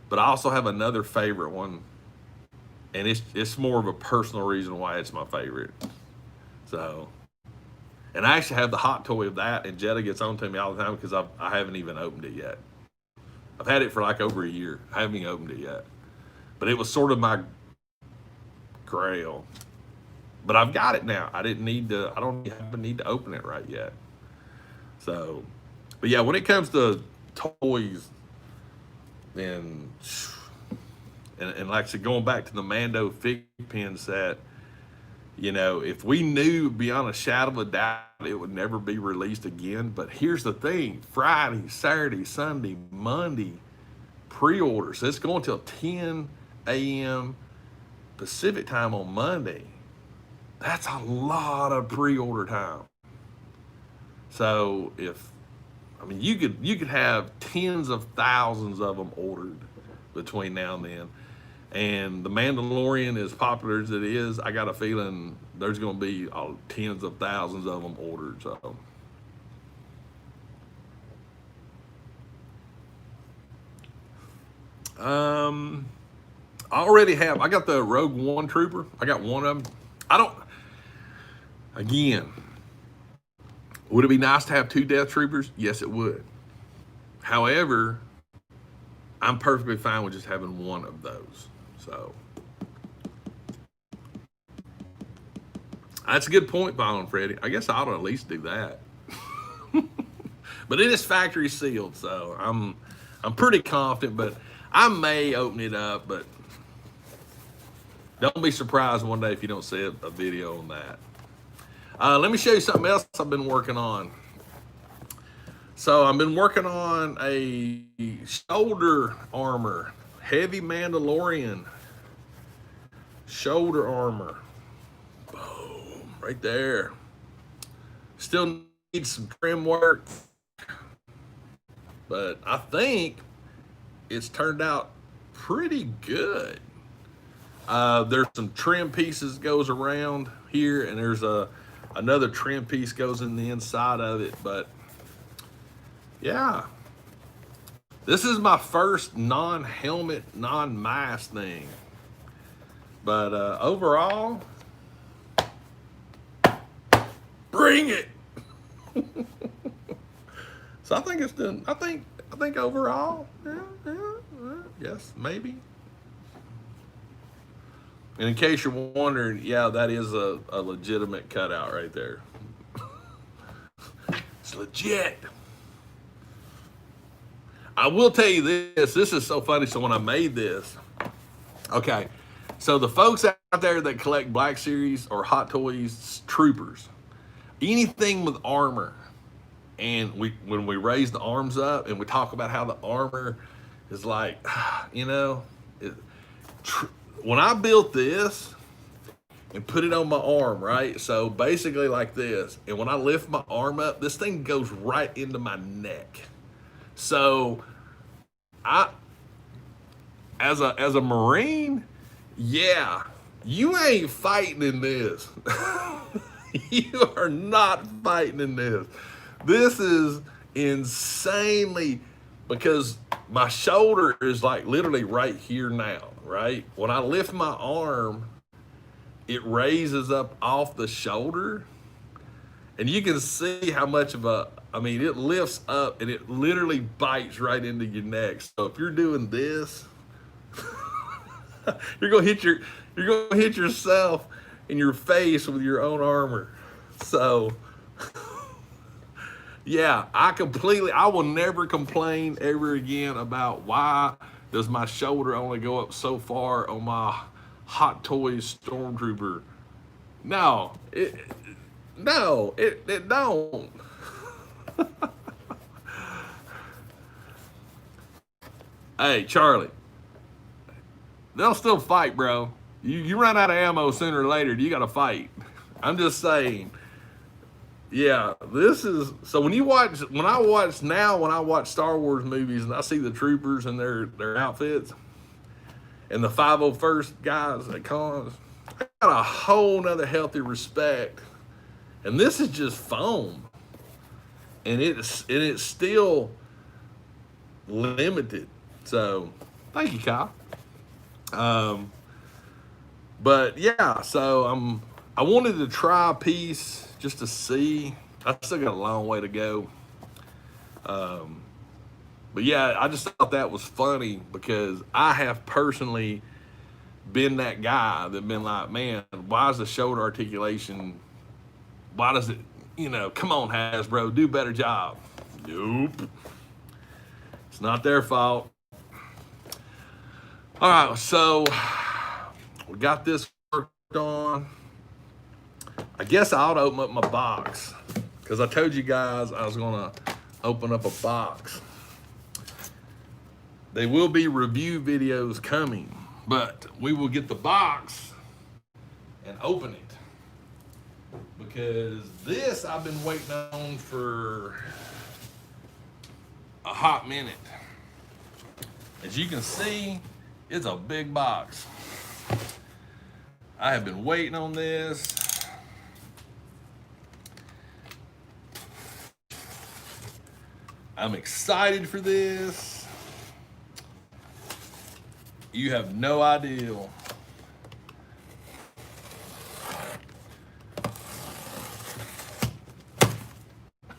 but I also have another favorite one, and it's more of a personal reason why it's my favorite. So, and I actually have the hot toy of that, and Jetta gets on to me all the time because I haven't even opened it yet. I've had it for like over a year. I haven't even opened it yet. But it was sort of my grail. But I've got it now. I don't even need to open it right yet. So, but yeah, when it comes to toys, and like I said, going back to the Mando fig pen set, if we knew beyond a shadow of a doubt it would never be released again. But here's the thing: Friday, Saturday, Sunday, Monday, pre-orders. So it's going till 10 a.m. Pacific time on Monday. That's a lot of pre-order time. So you could have tens of thousands of them ordered between now and then. And The Mandalorian, as popular as it is, I got a feeling there's going to be tens of thousands of them ordered. So, I already have. I got the Rogue One Trooper. I got one of them. I don't. Again, would it be nice to have two Death Troopers? Yes, it would. However, I'm perfectly fine with just having one of those. So that's a good point, Byron Freddie. I guess I ought to at least do that. But it is factory sealed, so I'm pretty confident. But I may open it up, but don't be surprised one day if you don't see a video on that. Let me show you something else I've been working on. So I've been working on a shoulder armor, heavy Mandalorian shoulder armor. Boom, right there. Still needs some trim work, but I think it's turned out pretty good. There's some trim pieces goes around here, and there's another trim piece goes in the inside of it, but yeah, this is my first non-helmet, non-mask thing. But overall, bring it. So I think it's done. I think overall, yes, maybe. And in case you're wondering, yeah, that is a legitimate cutout right there. It's legit. I will tell you this. This is so funny. So when I made this, okay, so the folks out there that collect Black Series or Hot Toys Troopers, anything with armor, and when we raise the arms up and we talk about how the armor is like, you know, when I built this and put it on my arm, right? So basically like this, and when I lift my arm up, this thing goes right into my neck. So as a Marine, yeah, you ain't fighting in this. You are not fighting in this. This is insanely, because my shoulder is like literally right here now, right? When I lift my arm, it raises up off the shoulder, and you can see how much of it lifts up and it literally bites right into your neck. So if you're doing this, you're gonna hit yourself in your face with your own armor. So yeah, I will never complain ever again about why does my shoulder only go up so far on my Hot Toys Stormtrooper. No, it don't. Hey, Charlie, they'll still fight, bro. You run out of ammo sooner or later. You got to fight. I'm just saying. Yeah, this is so. When I watch Star Wars movies and I see the troopers and their outfits and the 501st guys at cons, I got a whole nother healthy respect. And this is just foam, and it's still limited. So, thank you, Kyle. But yeah, so I wanted to try a piece just to see. I still got a long way to go. But yeah, I just thought that was funny because I have personally been that guy that been like, man, why is the shoulder articulation? Why does it? Come on, Hasbro, do a better job. Nope, it's not their fault. All right, so we got this worked on. I guess I ought to open up my box because I told you guys I was gonna open up a box. There will be review videos coming, but we will get the box and open it because this I've been waiting on for a hot minute. As you can see, it's a big box. I have been waiting on this. I'm excited for this. You have no idea.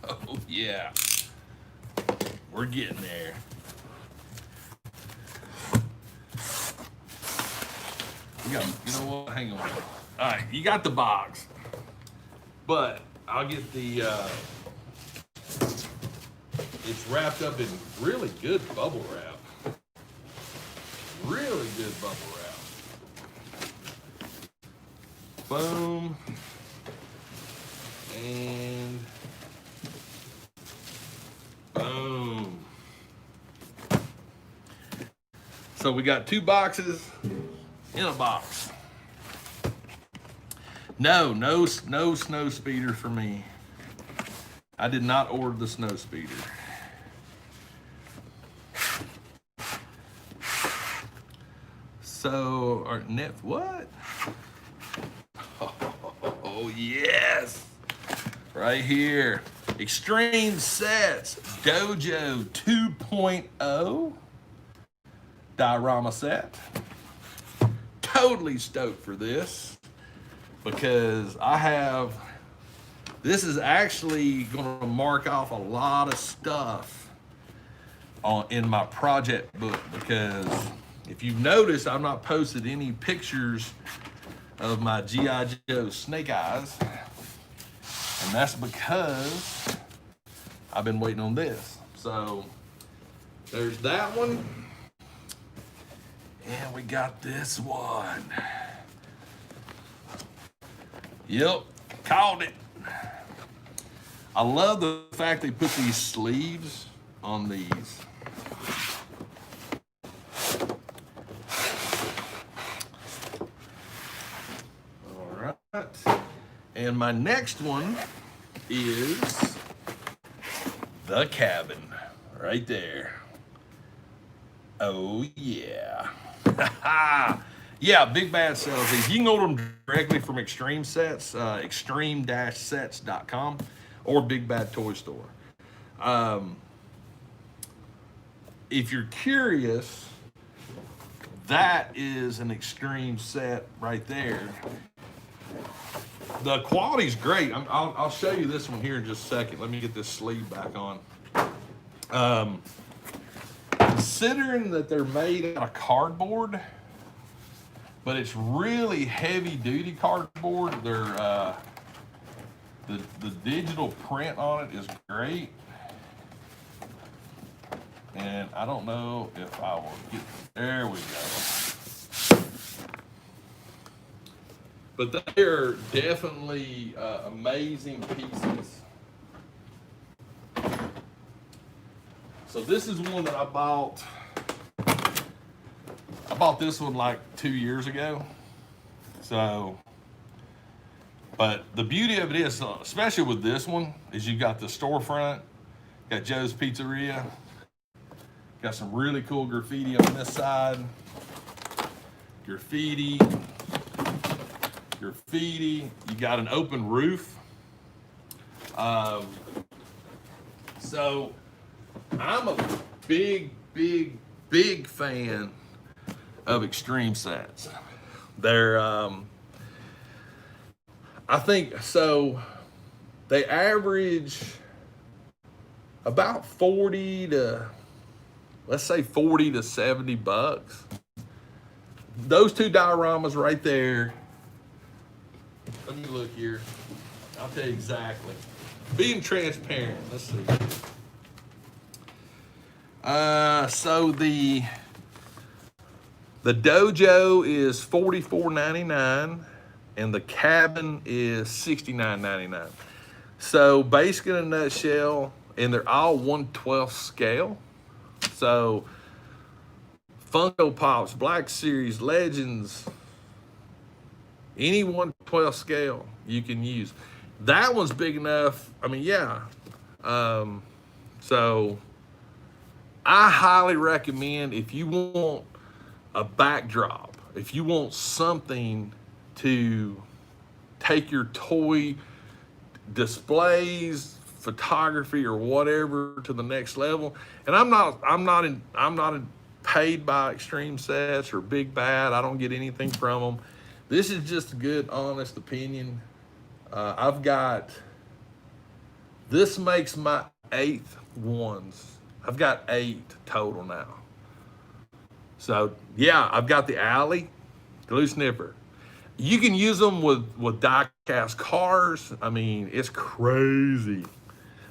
Oh yeah, we're getting there. We got, you know what? Hang on. All right, you got the box, but I'll get the. It's wrapped up in really good bubble wrap. Really good bubble wrap. Boom. And boom. So we got 2 boxes in a box. No snow speeder for me. I did not order the snow speeder. So, our net, what? Oh, yes. Right here. Extreme Sets Dojo 2.0 Diorama set. Totally stoked for this because this is actually going to mark off a lot of stuff in my project book, because if you've noticed, I've not posted any pictures of my G.I. Joe Snake Eyes, and that's because I've been waiting on this. So there's that one, and we got this one. Yep, called it. I love the fact they put these sleeves on these. All right. And my next one is the cabin right there. Oh yeah. Yeah, Big Bad sells these. You can order them directly from Extreme Sets, extreme-sets.com, or Big Bad Toy Store. If you're curious, that is an Extreme set right there. The quality's great. I'll show you this one here in just a second. Let me get this sleeve back on. Considering that they're made out of cardboard, but it's really heavy duty cardboard. They're the digital print on it is great. And I don't know if I will get, there we go. But they're definitely amazing pieces. So this is one that I bought. I bought this one like 2 years ago. So, but the beauty of it is, especially with this one, is you got the storefront, got Joe's Pizzeria, got some really cool graffiti on this side. Graffiti. You got an open roof. So I'm a big fan of Extreme Sets. They're, I think, so they average about 40 to, let's say 40 to 70 bucks. Those 2 dioramas right there. Let me look here. I'll tell you exactly. Being transparent, let's see. So the dojo is $44.99 and the cabin is $69.99. So basically in a nutshell, and they're all 1/12 scale. So Funko Pops, Black Series, Legends, any 1/12 scale you can use. That one's big enough. I mean, yeah. So I highly recommend, if you want a backdrop, if you want something to take your toy displays, photography, or whatever to the next level. And I'm not paid by Extreme Sets or Big Bad. I don't get anything from them. This is just a good, honest opinion. This makes my 8th ones. I've got 8 total now. So yeah, I've got the Alley glue snipper. You can use them with die-cast cars. I mean, it's crazy.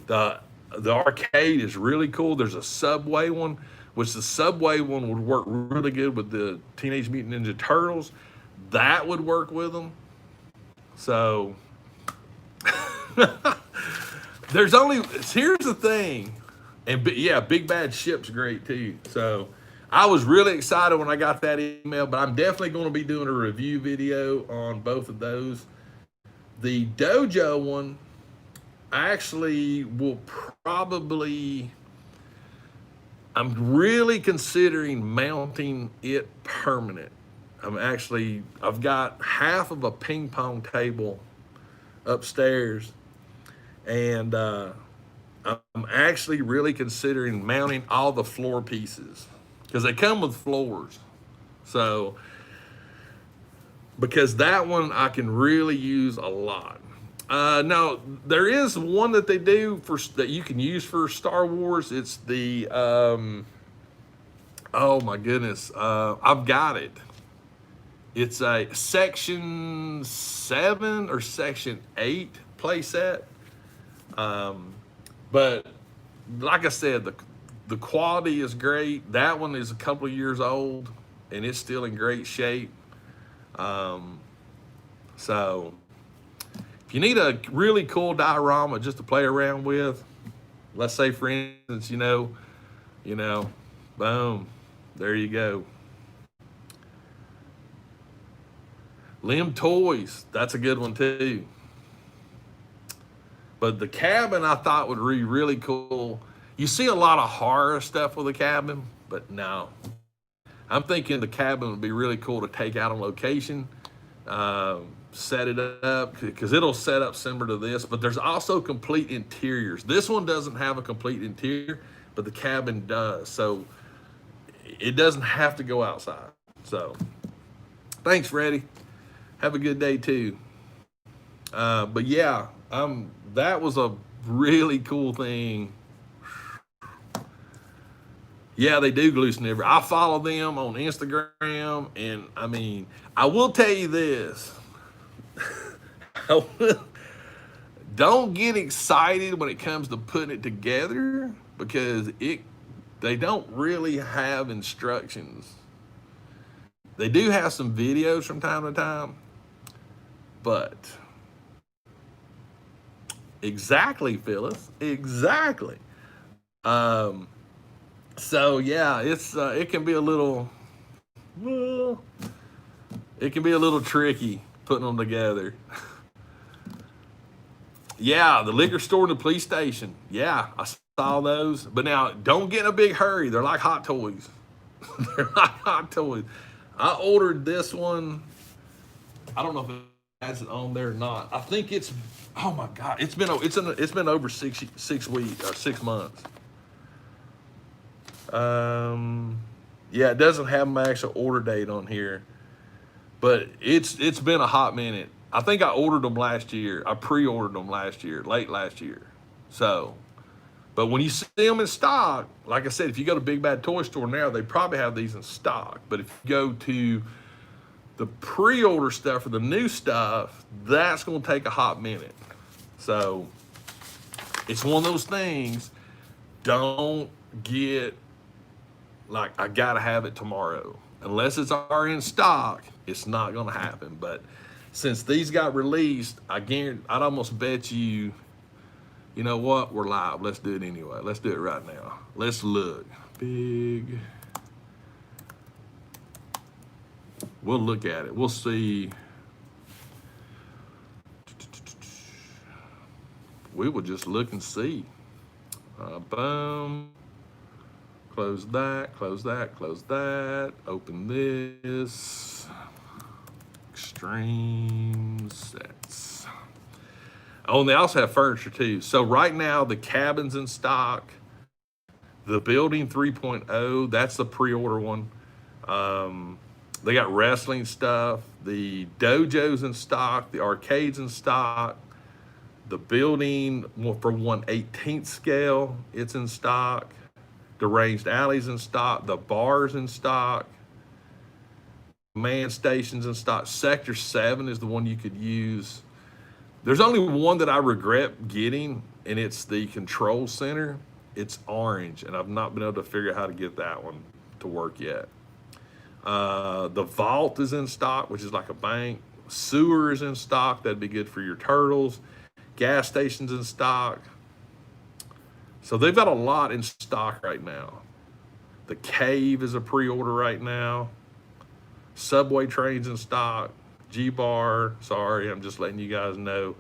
The arcade is really cool. There's a Subway one, which the Subway one would work really good with the Teenage Mutant Ninja Turtles. That would work with them. So here's the thing. And yeah, Big Bad Ship's great too. So I was really excited when I got that email, but I'm definitely going to be doing a review video on both of those. The Dojo one, I actually will I'm really considering mounting it permanent. I've got half of a ping pong table upstairs, and I'm actually really considering mounting all the floor pieces because they come with floors. So, because that one I can really use a lot. Now there is one that they do that you can use for Star Wars. It's the oh my goodness, I've got it. It's a Section 7 or Section 8 playset. But like I said, the quality is great. That one is a couple of years old and it's still in great shape. So if you need a really cool diorama just to play around with, let's say for instance, boom, there you go. Limb Toys, that's a good one too. But the cabin I thought would be really cool. You see a lot of horror stuff with the cabin, but no. I'm thinking the cabin would be really cool to take out on location, set it up, because it'll set up similar to this, but there's also complete interiors. This one doesn't have a complete interior, but the cabin does. So it doesn't have to go outside. So thanks, Freddie. Have a good day too. But yeah, that was a really cool thing. Yeah, they do glue snipper. I follow them on Instagram, and I mean, I will tell you this. Don't get excited when it comes to putting it together because they don't really have instructions. They do have some videos from time to time, but exactly, Phyllis, exactly. So yeah, it can be a little tricky putting them together. Yeah, the liquor store and the police station. Yeah, I saw those. But now, don't get in a big hurry. They're like hot toys. They're like hot toys. I ordered this one. I don't know if it has it on there or not. I think it's. Oh my God! It's been over 6 weeks or 6 months. Yeah, it doesn't have my actual order date on here, but it's been a hot minute. I think I ordered them last year. I pre-ordered them late last year. So, but when you see them in stock, like I said, if you go to Big Bad Toy Store now, they probably have these in stock. But if you go to the pre-order stuff for the new stuff, that's going to take a hot minute. So, it's one of those things. Don't get like, I gotta have it tomorrow. Unless it's already in stock, it's not gonna happen. But since these got released, I'd almost bet you know what, we're live. Let's do it anyway. Let's do it right now. Let's look. We'll look at it. We'll see. We will just look and see. Boom. Close that, close that, close that. Open this. Extreme Sets. Oh, and they also have furniture too. So right now the cabin's in stock. The Building 3.0, that's the pre-order one. They got wrestling stuff, the dojos in stock, the arcades in stock, the building for 1/18th scale, it's in stock. The ranged alleys in stock, the bars in stock, man stations in stock. Sector 7 is the one you could use. There's only one that I regret getting, and it's the control center. It's orange, and I've not been able to figure out how to get that one to work yet. The vault is in stock, which is like a bank. Sewer is in stock. That'd be good for your turtles. Gas stations in stock. So they've got a lot in stock right now. The Cave is a pre-order right now. Subway trains in stock. G-Bar, sorry, I'm just letting you guys know.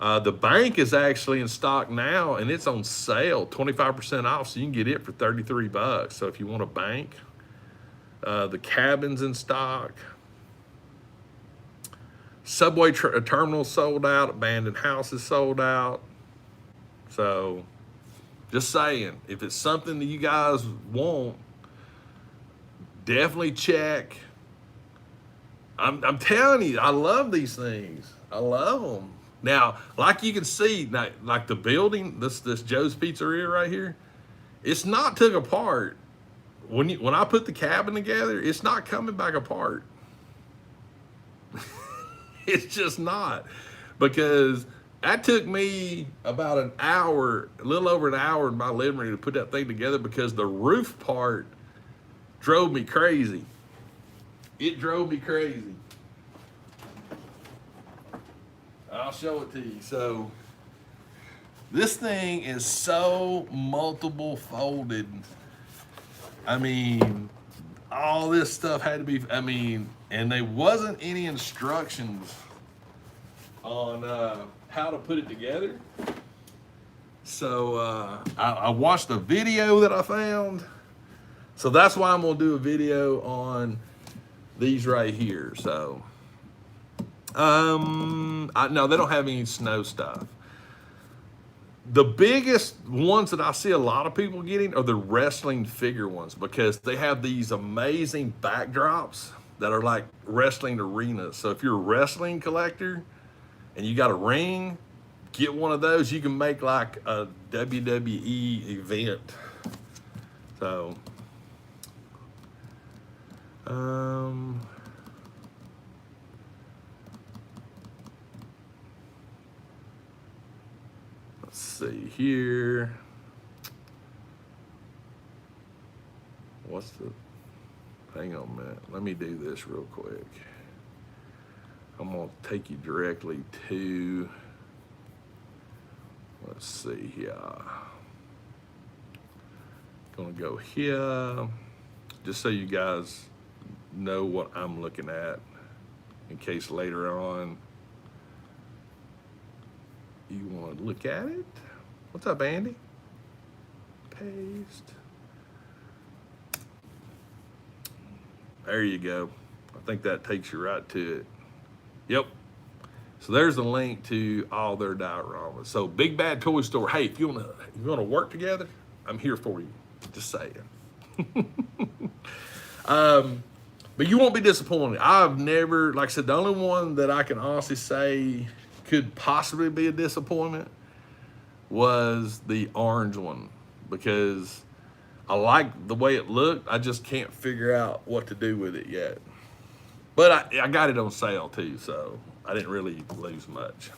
The bank is actually in stock now, and it's on sale, 25% off, so you can get it for $33. So if you want a bank, the cabin's in stock. Subway terminal sold out. Abandoned houses sold out. So just saying, if it's something that you guys want, definitely check. I'm telling you, I love these things. I love them. Now, like you can see, like the building, this Joe's Pizzeria right here, it's not took apart. When I put the cabin together, it's not coming back apart. It's just not, because that took me about an hour, a little over an hour in my living room to put that thing together, because the roof part drove me crazy. It drove me crazy. I'll show it to you. So this thing is so multiple folded. I mean, all this stuff had to be, and there wasn't any instructions on how to put it together. So I watched a video that I found. So that's why I'm gonna do a video on these right here. So, no, they don't have any snow stuff. The biggest ones that I see a lot of people getting are the wrestling figure ones, because they have these amazing backdrops that are like wrestling arenas. So if you're a wrestling collector and you got a ring, get one of those. You can make like a WWE event. So, let's see here. Hang on a minute. Let me do this real quick. I'm gonna take you directly to, let's see here. Gonna go here, just so you guys know what I'm looking at, in case later on you want to look at it. What's up, Andy? Paste. There you go. I think that takes you right to it. Yep. So there's the link to all their dioramas. So Big Bad Toy Store. Hey, if you wanna work together, I'm here for you. Just saying. But you won't be disappointed. I've never, like I said, the only one that I can honestly say could possibly be a disappointment was the orange one, because I like the way it looked. I just can't figure out what to do with it yet. But I got it on sale too, so I didn't really lose much.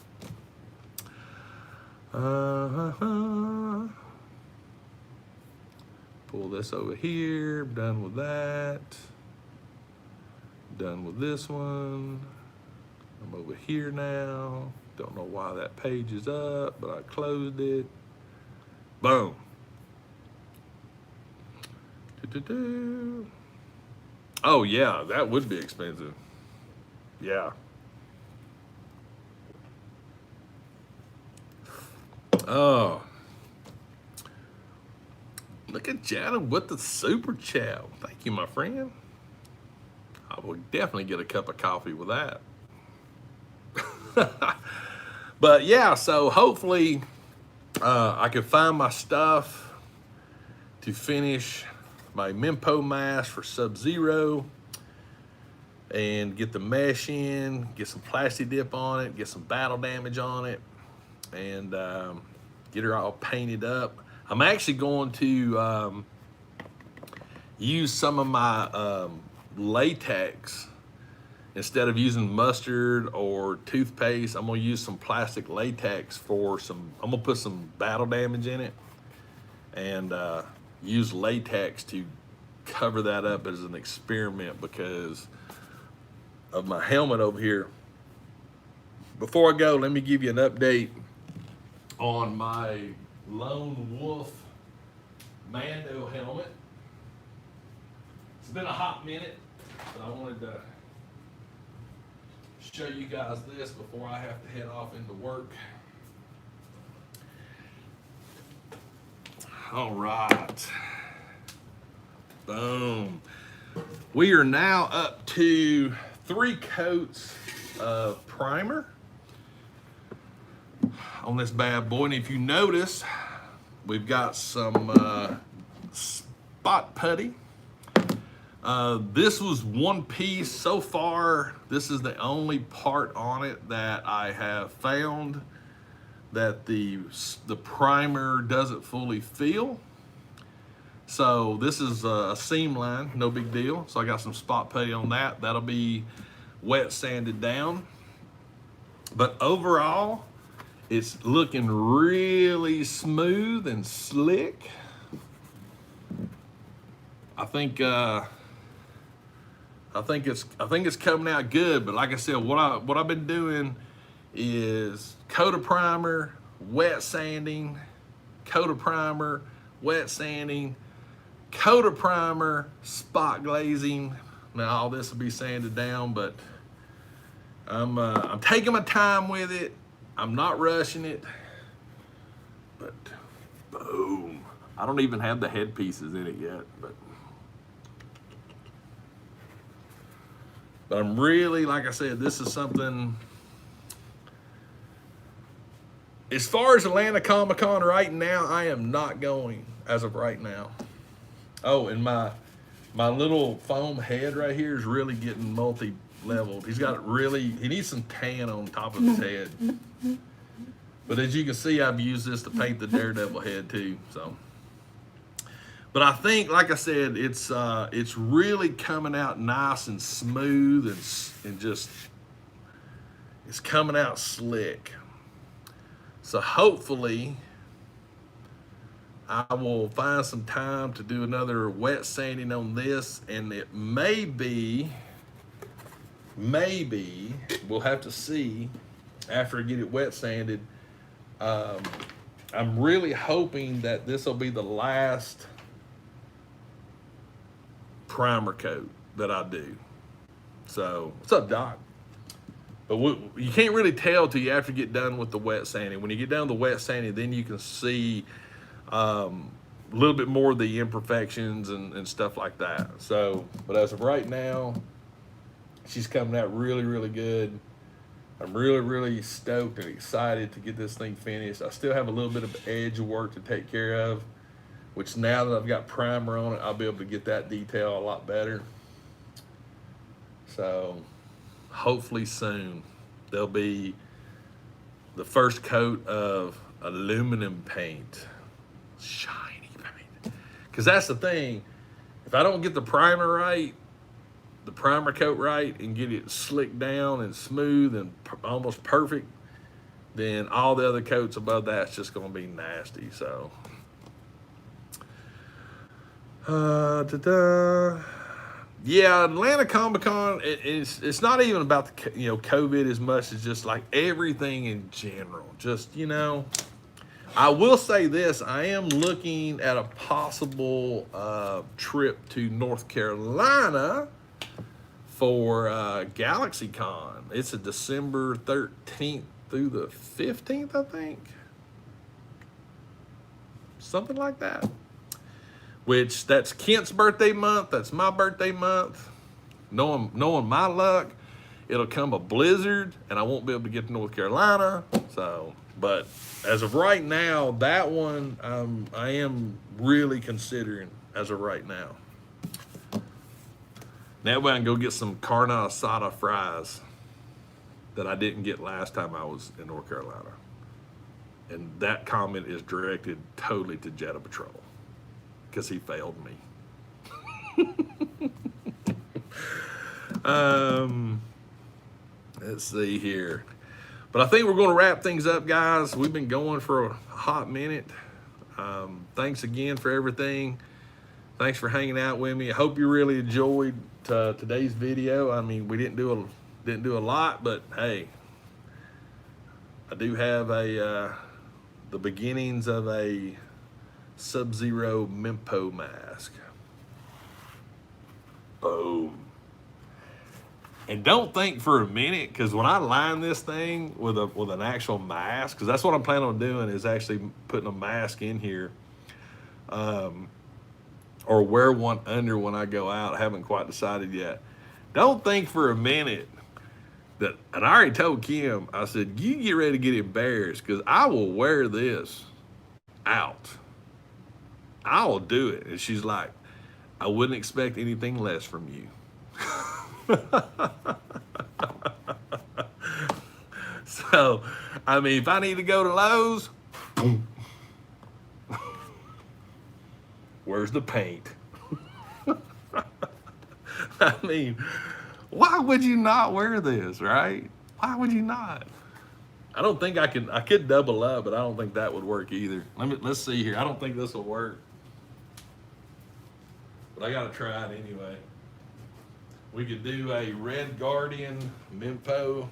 Pull this over here. Done with that. Done with this one. I'm over here now. Don't know why that page is up, but I closed it. Boom. Oh yeah, that would be expensive. Yeah. Oh. Look at Janet with the super chat. Thank you, my friend. I will definitely get a cup of coffee with that. But yeah, so hopefully I can find my stuff to finish my Mempo mask for Sub-Zero and get the mesh in, get some plastic dip on it, get some battle damage on it, and get her all painted up. I'm actually going to use some of my latex. Instead of using mustard or toothpaste, I'm gonna use some plastic latex for I'm gonna put some battle damage in it and use latex to cover that up as an experiment because of my helmet over here. Before I go, let me give you an update on my Lone Wolf Mando helmet. It's been a hot minute, but I wanted to show you guys this before I have to head off into work. All right. Boom. We are now up to 3 coats of primer on this bad boy. And if you notice, we've got some spot putty. This was one piece so far. This is the only part on it that I have found that the primer doesn't fully feel. So this is a seam line, no big deal. So I got some spot putty on that. That'll be wet sanded down. But overall, it's looking really smooth and slick. I think it's coming out good, but like I said, what I've been doing is coat of primer, wet sanding, coat of primer, wet sanding, coat of primer, spot glazing. Now all this will be sanded down, but I'm taking my time with it. I'm not rushing it, but boom. I don't even have the head pieces in it yet, but I'm really, like I said, this is something, as far as Atlanta Comic-Con right now, I am not going as of right now. Oh, and my little foam head right here is really getting multi-leveled. He needs some tan on top of his head. But as you can see, I've used this to paint the Daredevil head too, so. But I think, like I said, it's really coming out nice and smooth and just, it's coming out slick. So hopefully I will find some time to do another wet sanding on this, and it maybe, we'll have to see after I get it wet sanded. I'm really hoping that this will be the last primer coat that I do. So, what's up, Doc? But you can't really tell till you have to get done with the wet sanding. When you get done with the wet sanding, then you can see a little bit more of the imperfections and stuff like that. So, but as of right now, she's coming out really, really good. I'm really, really stoked and excited to get this thing finished. I still have a little bit of edge work to take care of, which now that I've got primer on it, I'll be able to get that detail a lot better. So hopefully soon there'll be the first coat of aluminum paint, shiny paint. Because that's the thing, if I don't get the primer right, the primer coat right, and get it slicked down and smooth and almost perfect, then all the other coats above that's just gonna be nasty. So yeah, Atlanta Comic-Con, it's not even about the COVID as much as just like everything in general. Just, I will say this, I am looking at a possible trip to North Carolina for GalaxyCon. It's a December 13th through the 15th, I think. Something like that. Which, that's Kent's birthday month, that's my birthday month. Knowing my luck, it'll come a blizzard and I won't be able to get to North Carolina. So But as of right now, that one I am really considering as of right now. That way I can go get some carne asada fries that I didn't get last time I was in North Carolina. And that comment is directed totally to Jetta Patrol because he failed me. Let's see here. But I think we're going to wrap things up, guys. We've been going for a hot minute. Thanks again for everything. Thanks for hanging out with me. I hope you really enjoyed today's video. I mean, we didn't do a lot, but hey, I do have the beginnings of a Sub-Zero Mempo mask. Boom. And don't think for a minute, because when I line this thing with an actual mask, because that's what I'm planning on doing, is actually putting a mask in here, or wear one under when I go out. I haven't quite decided yet. Don't think for a minute that, and I already told Kim, I said, you get ready to get embarrassed, because I will wear this out. I will do it. And she's like, I wouldn't expect anything less from you. So, I mean, if I need to go to Lowe's, where's the paint? I mean, why would you not wear this, right? Why would you not? I don't think I could double up, but I don't think that would work either. Let's see here. I don't think this will work. But I gotta try it anyway. We could do a Red Guardian Mempo.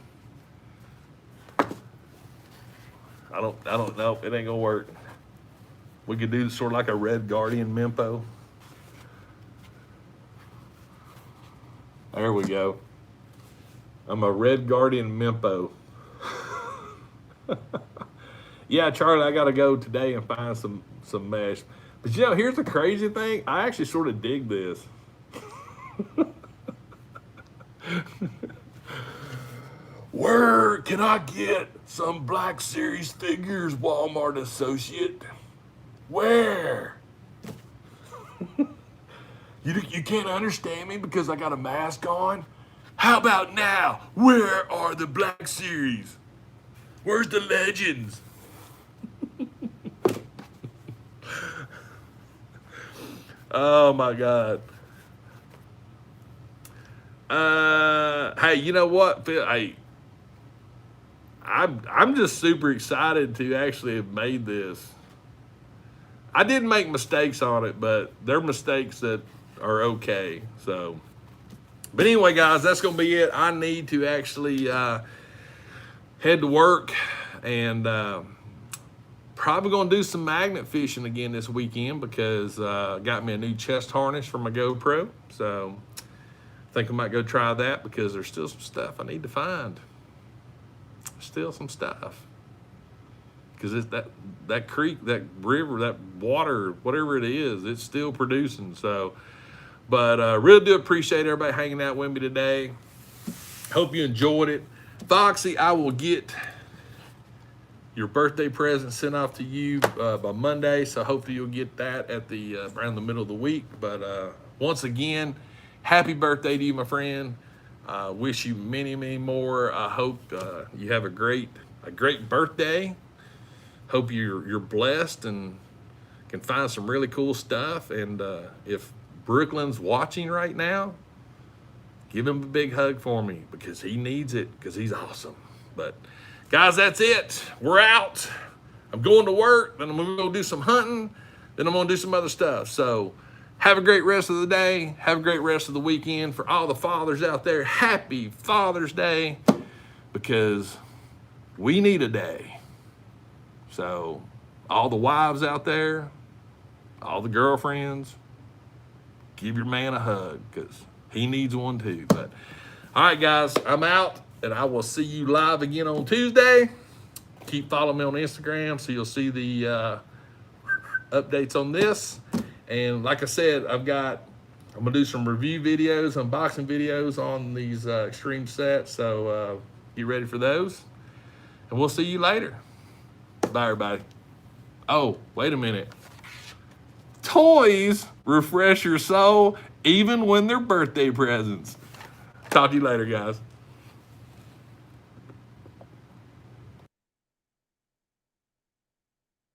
I don't know. It ain't gonna work. We could do sort of like a Red Guardian Mempo. There we go. I'm a Red Guardian Mempo. Yeah, Charlie, I gotta go today and find some mesh. But you know, here's the crazy thing. I actually sort of dig this. Where can I get some Black Series figures, Walmart associate? Where? You can't understand me because I got a mask on? How about now? Where are the Black Series? Where's the legends? Oh my God. Hey, you know what, Phil? I'm just super excited to actually have made this. I did make mistakes on it, but they're mistakes that are okay. So, but anyway, guys, that's gonna be it. I need to actually head to work, and probably gonna do some magnet fishing again this weekend because got me a new chest harness for my GoPro. So I think I might go try that because there's still some stuff I need to find. Still some stuff. Because it's that creek, that river, that water, whatever it is, it's still producing. So, but really do appreciate everybody hanging out with me today. Hope you enjoyed it. Foxy, I will get your birthday present sent off to you by Monday. So hopefully you'll get that at the around the middle of the week. But once again, happy birthday to you, my friend. Wish you many, many more. I hope you have a great birthday. Hope you're blessed and can find some really cool stuff. And if Brooklyn's watching right now, give him a big hug for me because he needs it because he's awesome. But guys, that's it. We're out. I'm going to work. Then I'm going to go do some hunting. Then I'm going to do some other stuff. So have a great rest of the day. Have a great rest of the weekend. For all the fathers out there, happy Father's Day because we need a day. So all the wives out there, all the girlfriends, give your man a hug because he needs one too. But all right, guys, I'm out and I will see you live again on Tuesday. Keep following me on Instagram so you'll see the updates on this. And like I said, I'm gonna do some review videos, unboxing videos on these extreme sets. So get ready for those and we'll see you later. Bye, everybody. Oh, wait a minute. Toys refresh your soul even when they're birthday presents. Talk to you later, guys.